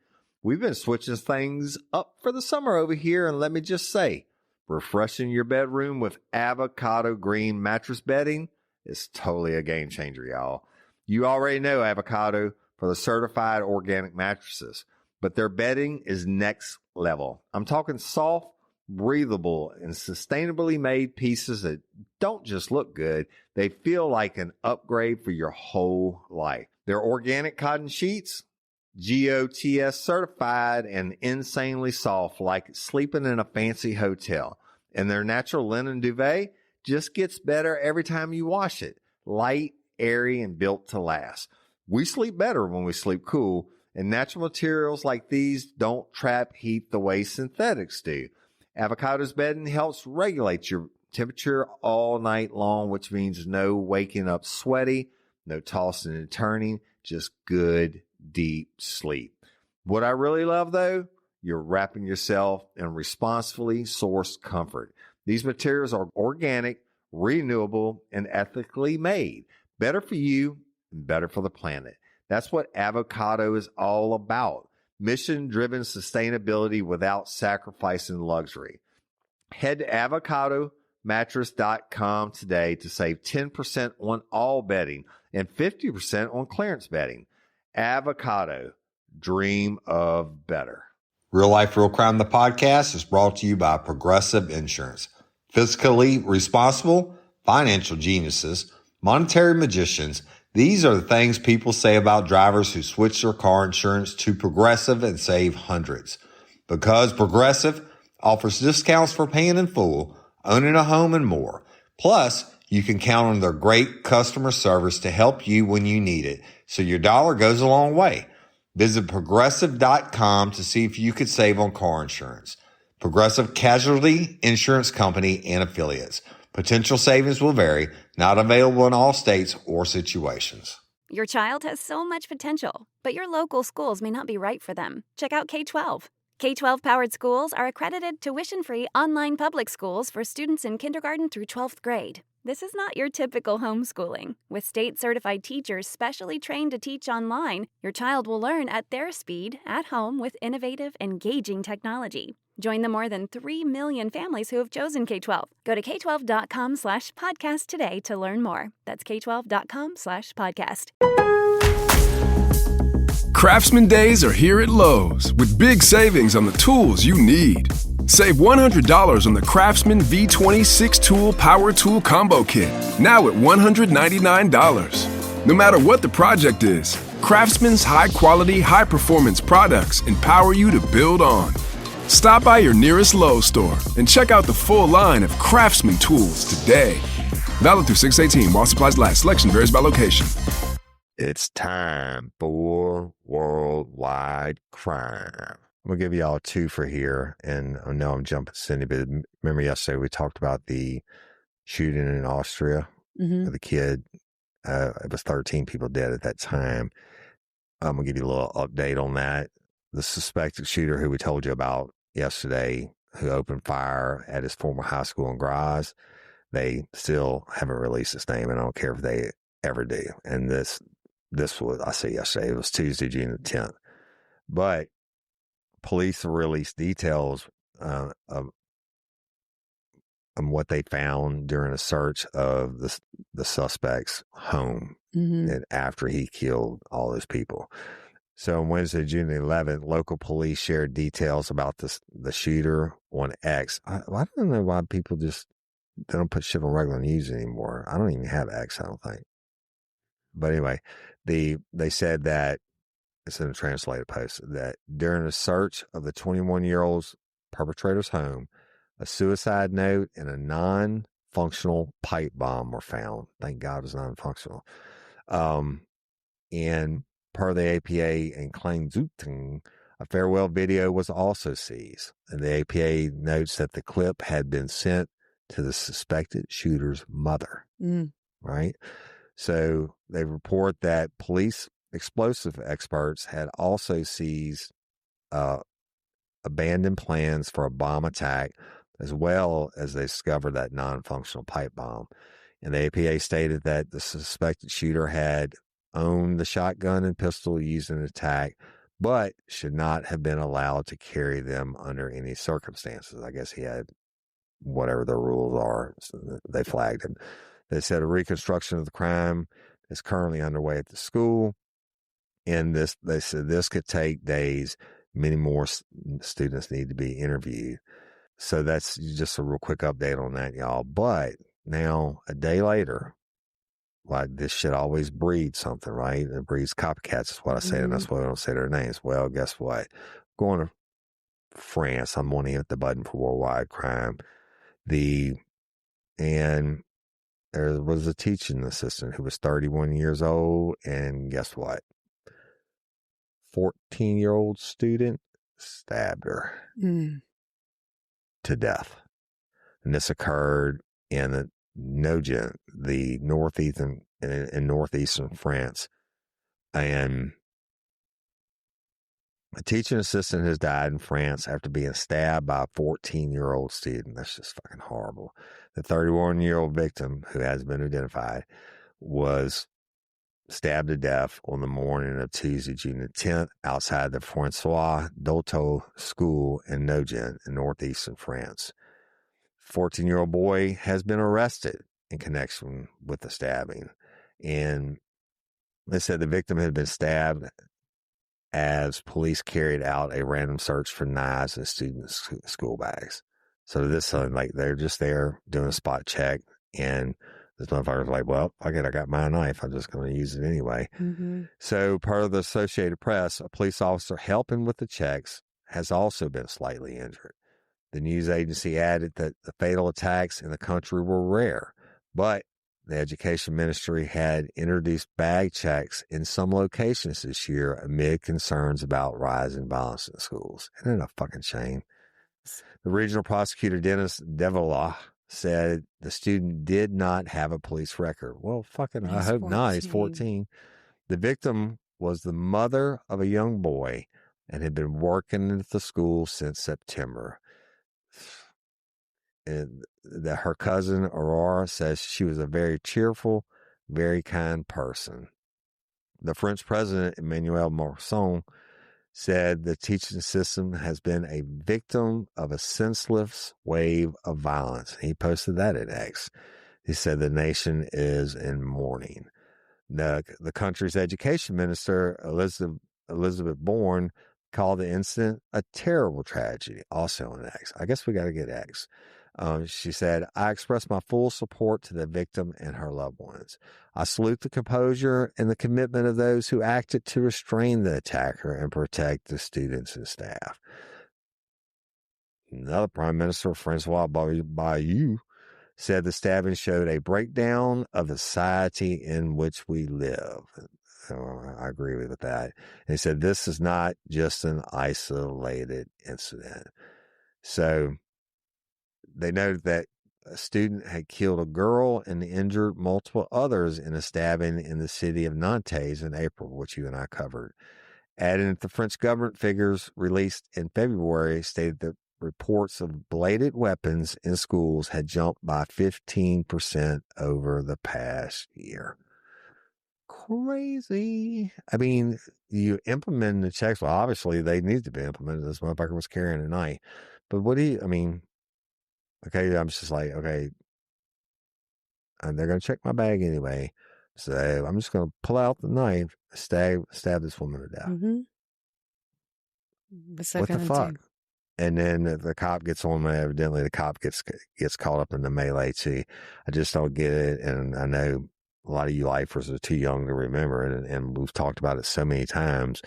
We've been switching things up for the summer over here, and let me just say, refreshing your bedroom with avocado green mattress bedding is totally a game changer, y'all. You already know Avocado for the certified organic mattresses, but their bedding is next level. I'm talking soft, breathable, and sustainably made pieces that don't just look good, they feel like an upgrade for your whole life. Their organic cotton sheets, GOTS certified and insanely soft, like sleeping in a fancy hotel. And their natural linen duvet just gets better every time you wash it. Light, airy, and built to last. We sleep better when we sleep cool, and natural materials like these don't trap heat the way synthetics do. Avocado's bedding helps regulate your temperature all night long, which means no waking up sweaty, no tossing and turning, just good, deep sleep. What I really love, though, you're wrapping yourself in responsibly sourced comfort. These materials are organic, renewable, and ethically made. Better for you and better for the planet. That's what Avocado is all about. Mission-driven sustainability without sacrificing luxury. Head to avocadomattress.com today to save 10% on all bedding and 50% on clearance bedding. Avocado. Dream of better. Real Life, Real Crime, the podcast is brought to you by Progressive Insurance. Fiscally responsible, financial geniuses, monetary magicians. These are the things people say about drivers who switch their car insurance to Progressive and save hundreds. Because Progressive offers discounts for paying in full, owning a home, and more. Plus, you can count on their great customer service to help you when you need it, so your dollar goes a long way. Visit Progressive.com to see if you could save on car insurance. Progressive Casualty Insurance Company and affiliates. Potential savings will vary, not available in all states or situations. Your child has so much potential, but your local schools may not be right for them. Check out K-12. K-12 powered schools are accredited tuition-free online public schools for students in kindergarten through 12th grade. This is not your typical homeschooling. With state-certified teachers specially trained to teach online, your child will learn at their speed, at home, with innovative, engaging technology. Join the more than 3 million families who have chosen K-12. Go to k12.com/podcast today to learn more. That's k12.com/podcast. Craftsman Days are here at Lowe's with big savings on the tools you need. Save $100 on the Craftsman V20 6-tool Power Tool Combo Kit, now at $199. No matter what the project is, Craftsman's high-quality, high-performance products empower you to build on. Stop by your nearest Lowe's store and check out the full line of Craftsman tools today. Valid through 6/18 while supplies last. Selection varies by location. It's time for worldwide crime. I'm going to give y'all two for here. And I know I'm jumping Cindy, but remember yesterday we talked about the shooting in Austria with a kid. It was 13 people dead at that time. I'm going to give you a little update on that. The suspected shooter who we told you about yesterday, who opened fire at his former high school in Graz, they still haven't released his name, and I don't care if they ever do. And this was, I say yesterday, it was Tuesday, June the 10th. But police released details of what they found during a search of the suspect's home and after he killed all those people. So on Wednesday, June the 11th, local police shared details about the shooter on X. I don't know why people they don't put shit on regular news anymore. I don't even have X, I don't think. But anyway, they said that, it's in a translated post, that during a search of the 21-year-old's perpetrator's home, a suicide note and a non-functional pipe bomb were found. Thank God it was non-functional. And per the APA and Kleinzüchtung, a farewell video was also seized. And the APA notes that the clip had been sent to the suspected shooter's mother. Right? So they report that police explosive experts had also seized abandoned plans for a bomb attack, as well as they discovered that non-functional pipe bomb. And the APA stated that the suspected shooter had owned the shotgun and pistol used in the attack, but should not have been allowed to carry them under any circumstances. I guess he had whatever the rules are. So they flagged him. They said a reconstruction of the crime is currently underway at the school. And they said this could take days. Many more students need to be interviewed. So that's just a real quick update on that, y'all. But now, a day later, like this shit always breeds something, right? It breeds copycats, is what I say, and that's why I don't say their names. Well, guess what? Going to France, I'm wanting to hit the button for worldwide crime. And there was a teaching assistant who was 31 years old, and guess what? 14-year-old student stabbed her to death. And this occurred in the Nogent, the northeastern France. And a teaching assistant has died in France after being stabbed by a 14-year-old student. That's just fucking horrible. The 31-year-old victim, who has been identified, was stabbed to death on the morning of Tuesday, June the 10th, outside the François Dolto school in Nogent in northeastern France. 14-year-old boy has been arrested in connection with the stabbing. And they said the victim had been stabbed as police carried out a random search for knives in students' school bags. So this, like, they're just there doing a spot check, and this motherfucker's like, well, fuck it, I got my knife. I'm just going to use it anyway. So, per the Associated Press, a police officer helping with the checks has also been slightly injured. The news agency added that the fatal attacks in the country were rare, but the education ministry had introduced bag checks in some locations this year amid concerns about rising violence in schools. Isn't it a fucking shame? The regional prosecutor, Dennis Devola, said the student did not have a police record. Well, fucking, I hope not. He's 14. The victim was the mother of a young boy and had been working at the school since September. And that her cousin Aurora says she was a very cheerful, very kind person. The French president, Emmanuel Macron, said the teaching system has been a victim of a senseless wave of violence. He posted that at X. He said the nation is in mourning. The country's education minister, Elizabeth Bourne called the incident a terrible tragedy, also an X. I guess we got to get X. She said, I express my full support to the victim and her loved ones. I salute the composure and the commitment of those who acted to restrain the attacker and protect the students and staff. Another Prime Minister, Francois Bayrou, said the stabbing showed a breakdown of the society in which we live. I agree with that. And he said, this is not just an isolated incident. So they noted that a student had killed a girl and injured multiple others in a stabbing in the city of Nantes in April, which you and I covered. Adding that the French government figures released in February stated that reports of bladed weapons in schools had jumped by 15% over the past year. Crazy. I mean, you implement the checks. Well, obviously they need to be implemented. This motherfucker was carrying a knife. But okay, I'm just like, okay, and they're going to check my bag anyway. So I'm just going to pull out the knife, stab this woman to death. Mm-hmm. What's that What the gonna fuck? do? And then the cop gets on me. Evidently, the cop gets caught up in the melee too. I just don't get it. And I know a lot of you lifers are too young to remember it. And we've talked about it so many times.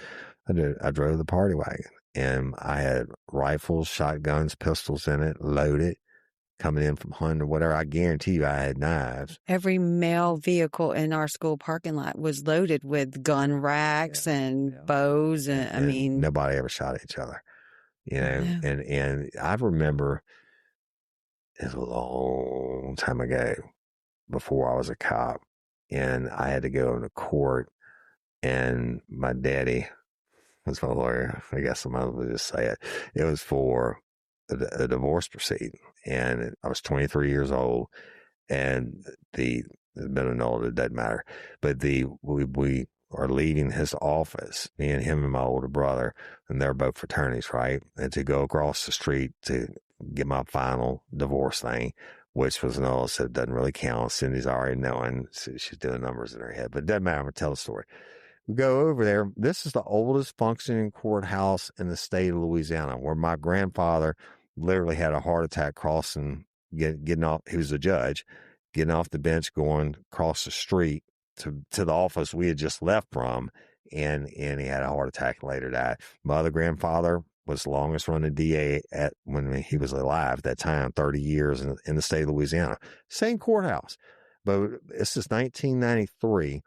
I drove the party wagon and I had rifles, shotguns, pistols in it, loaded, coming in from hunting or whatever. I guarantee you I had knives. Every male vehicle in our school parking lot was loaded with gun racks and bows. And I mean, nobody ever shot at each other, you know, and I remember it was a long time ago before I was a cop and I had to go into court and my daddy was my lawyer. I guess I might as well just say it. It was for a divorce proceeding and I was 23 years old and it's been annulled. It doesn't matter. But we are leaving his office, me and him and my older brother, and they're both fraternities, right? And to go across the street to get my final divorce thing, which was annulled, so it doesn't really count. Cindy's already knowing. She's doing numbers in her head, but it doesn't matter. I'm going to tell the story. We go over there. This is the oldest functioning courthouse in the state of Louisiana, where my grandfather literally had a heart attack getting off. He was a judge, getting off the bench, going across the street to the office we had just left from. And he had a heart attack and later died. My other grandfather was the longest running DA when he was alive at that time, 30 years in the state of Louisiana. Same courthouse. But this is 1993.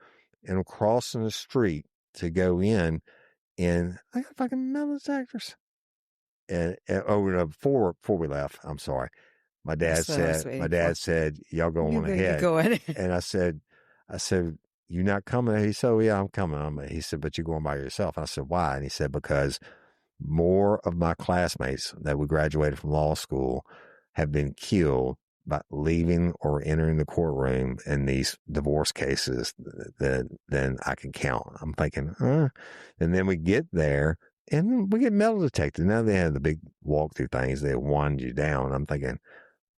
And I'm crossing the street to go in and I got fucking metal detectors. And before we left, I'm sorry. My dad said, y'all go on ahead. Go ahead. And I said, you not coming? He said, oh, yeah, I'm coming. He said, but you're going by yourself. And I said, why? And he said, because more of my classmates that we graduated from law school have been killed by leaving or entering the courtroom in these divorce cases than I can count. I'm thinking, and then we get there and we get metal detected. Now they have the big walkthrough things. They wind you down. I'm thinking,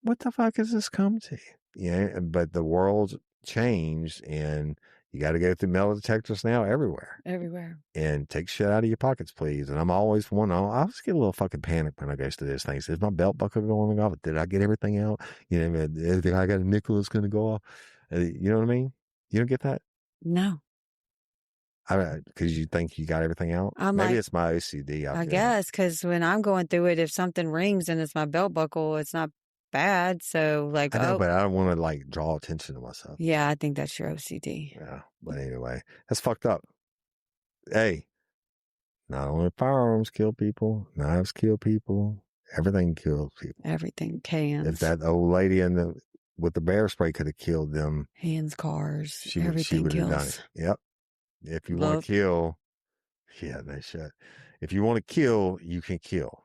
what the fuck has this come to? Yeah, but the world's changed and you got to go through metal detectors now everywhere. And take shit out of your pockets, please. And I'm always I always get a little fucking panic when I go to those things. Is my belt buckle going off? Did I get everything out? You know, I got a nickel that's going to go off. You know what I mean? You don't get that? No. Because you think you got everything out? Maybe it's my OCD. I guess, because when I'm going through it, if something rings and it's my belt buckle, it's not bad. So like, I know, but I don't want to like draw attention to myself. Yeah, I think that's your OCD. Yeah. But anyway, that's fucked up. Hey, not only firearms kill people, knives kill people, everything kills people. Everything can. If that old lady with the bear spray could have killed them. Hands, cars, everything she would have done it. Yep. If you want to kill, they should. If you want to kill, you can kill.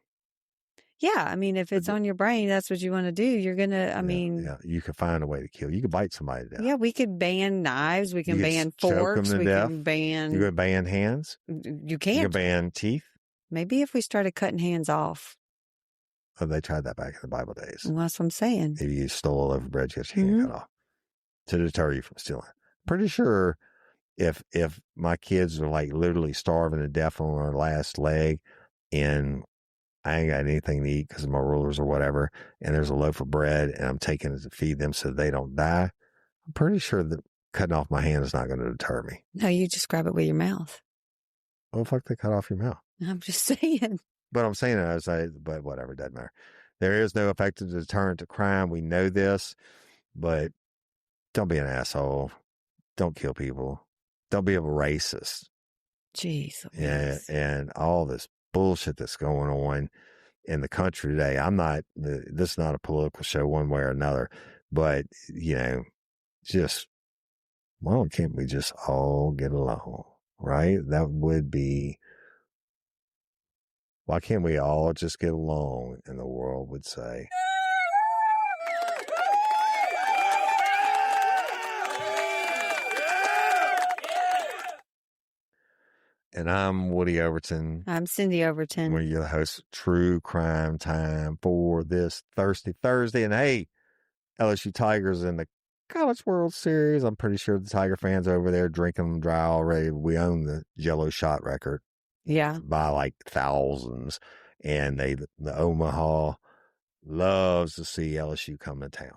Yeah, I mean, if it's on your brain, that's what you want to do. You're going to, Yeah, you can find a way to kill. You can bite somebody to death. Yeah, we could ban knives. We can ban forks. We can ban... You can ban hands. You can't. You can ban teeth. Maybe if we started cutting hands off. Oh, they tried that back in the Bible days. Well, that's what I'm saying. If you stole a loaf of bread, you get your hand cut off to deter you from stealing. Pretty sure if my kids are like literally starving to death on their last leg and I ain't got anything to eat because of my rulers or whatever, and there's a loaf of bread and I'm taking it to feed them so they don't die, I'm pretty sure that cutting off my hand is not going to deter me. No, you just grab it with your mouth. Oh, fuck, they cut off your mouth. I'm just saying. But I'm saying it, but whatever, doesn't matter. There is no effective deterrent to crime. We know this, but don't be an asshole. Don't kill people. Don't be a racist. Jeez. And all this bullshit that's going on in the country today. This is not a political show one way or another, but, just, well, can't we just all get along, right? That would be, why can't we all just get along? And the world would say. And I'm Woody Overton. I'm Cindy Overton. We're your host, True Crime Time, for this Thirsty Thursday. And hey, LSU Tigers in the College World Series. I'm pretty sure the Tiger fans over there drinking them dry already. We own the Jello shot record. Yeah. By like thousands. And the Omaha loves to see LSU come to town.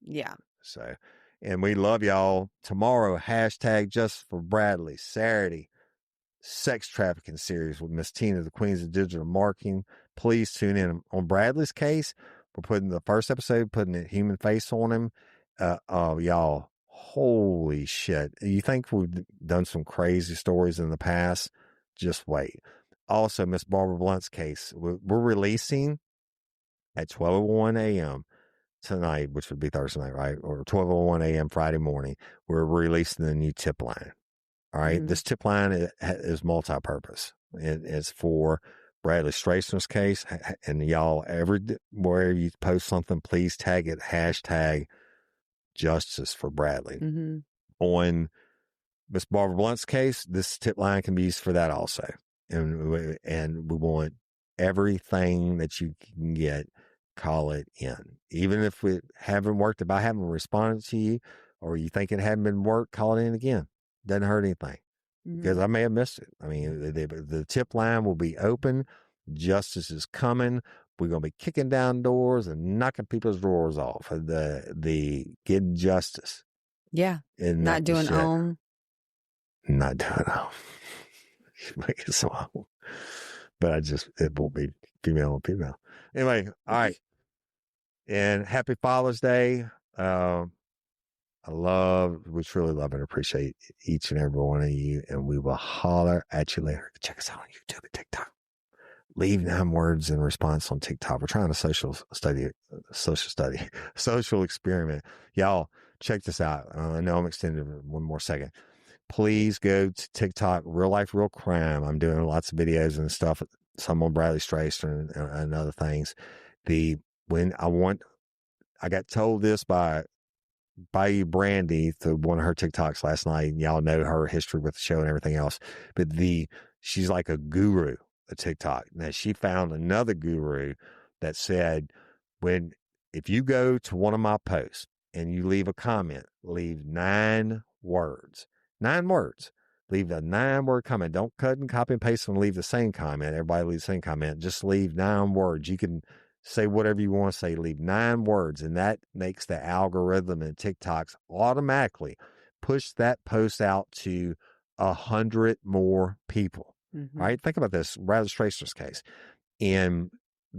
Yeah. So, and we love y'all. Tomorrow, hashtag Justice for Bradley. Saturday, sex trafficking series with Miss Tina, the Queens of Digital Marketing. Please tune in. On Bradley's case, we're putting the first episode, putting a human face on him. Y'all, holy shit. You think we've done some crazy stories in the past? Just wait. Also, Miss Barbara Blunt's case, we're releasing at 12:01 a.m. tonight, which would be Thursday night, right? Or 12:01 a.m. Friday morning. We're releasing the new tip line. All right. Mm-hmm. This tip line is multi-purpose. It's for Bradley Straisner's case. And y'all, everywhere you post something, please tag it, hashtag Justice for Bradley. Mm-hmm. On Miss Barbara Blunt's case, this tip line can be used for that also. And we want everything that you can get, call it in. Even if it haven't worked, if I haven't responded to you or you think it hadn't been worked, call it in again. Doesn't hurt anything because I may have missed it. I mean, the tip line will be open. Justice is coming. We're going to be kicking down doors and knocking people's drawers off. The getting justice. Yeah. And not doing own. Not doing own. Make it so own. But it won't be female and female. Anyway, all right. And happy Father's Day. We truly love and appreciate each and every one of you, and we will holler at you later. Check us out on YouTube and TikTok. Leave 9 words in response on TikTok. We're trying a social experiment. Y'all, check this out. I know I'm extending one more second. Please go to TikTok, Real Life, Real Crime. I'm doing lots of videos and stuff, some on Bradley Straisner and other things. I got told this by Bayou Brandy through one of her TikToks last night. And y'all know her history with the show and everything else. But she's like a guru of TikTok. Now, she found another guru that said, if you go to one of my posts and you leave a comment, leave 9 words. 9 words. Leave a 9-word comment. Don't cut and copy and paste and leave the same comment. Everybody leaves the same comment. Just leave 9 words. You can say whatever you want to say. Leave 9 words. And that makes the algorithm in TikToks automatically push that post out to 100 more people. Mm-hmm. All right. Think about this. Bradley Straisner's case. And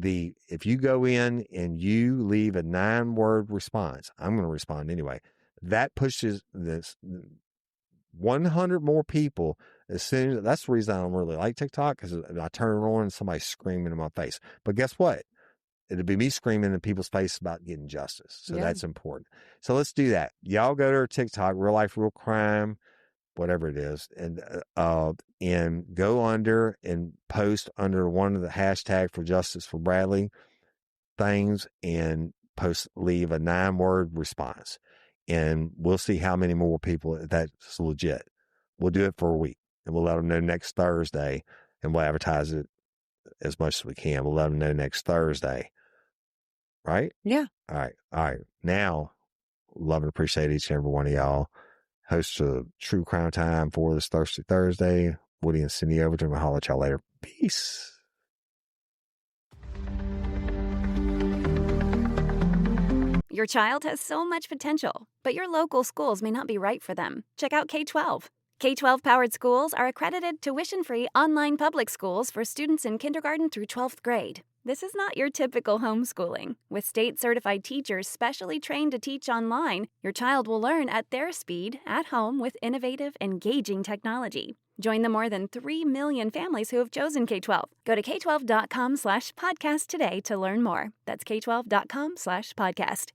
if you go in and you leave a 9-word response, I'm going to respond anyway. That pushes this 100 more people. That's the reason I don't really like TikTok, because I turn it on and somebody's screaming in my face. But guess what? It'd be me screaming in people's face about getting justice. So that's important. So let's do that. Y'all go to our TikTok, Real Life, Real Crime, whatever it is, and go under and post under one of the hashtag for Justice for Bradley things and leave a 9-word response. And we'll see how many more people that's legit. We'll do it for a week and we'll let them know next Thursday, and we'll advertise it as much as we can. We'll let them know next Thursday. Right? Yeah. All right. Now, love and appreciate each and every one of y'all. host of True Crime Time for this Thirsty Thursday. Woody and Cindy Overton. We'll holler at y'all later. Peace. Your child has so much potential, but your local schools may not be right for them. Check out K-12. K-12 powered schools are accredited tuition-free online public schools for students in kindergarten through 12th grade. This is not your typical homeschooling. With state-certified teachers specially trained to teach online, your child will learn at their speed, at home, with innovative, engaging technology. Join the more than 3 million families who have chosen K-12. Go to k12.com/podcast today to learn more. That's k12.com/podcast.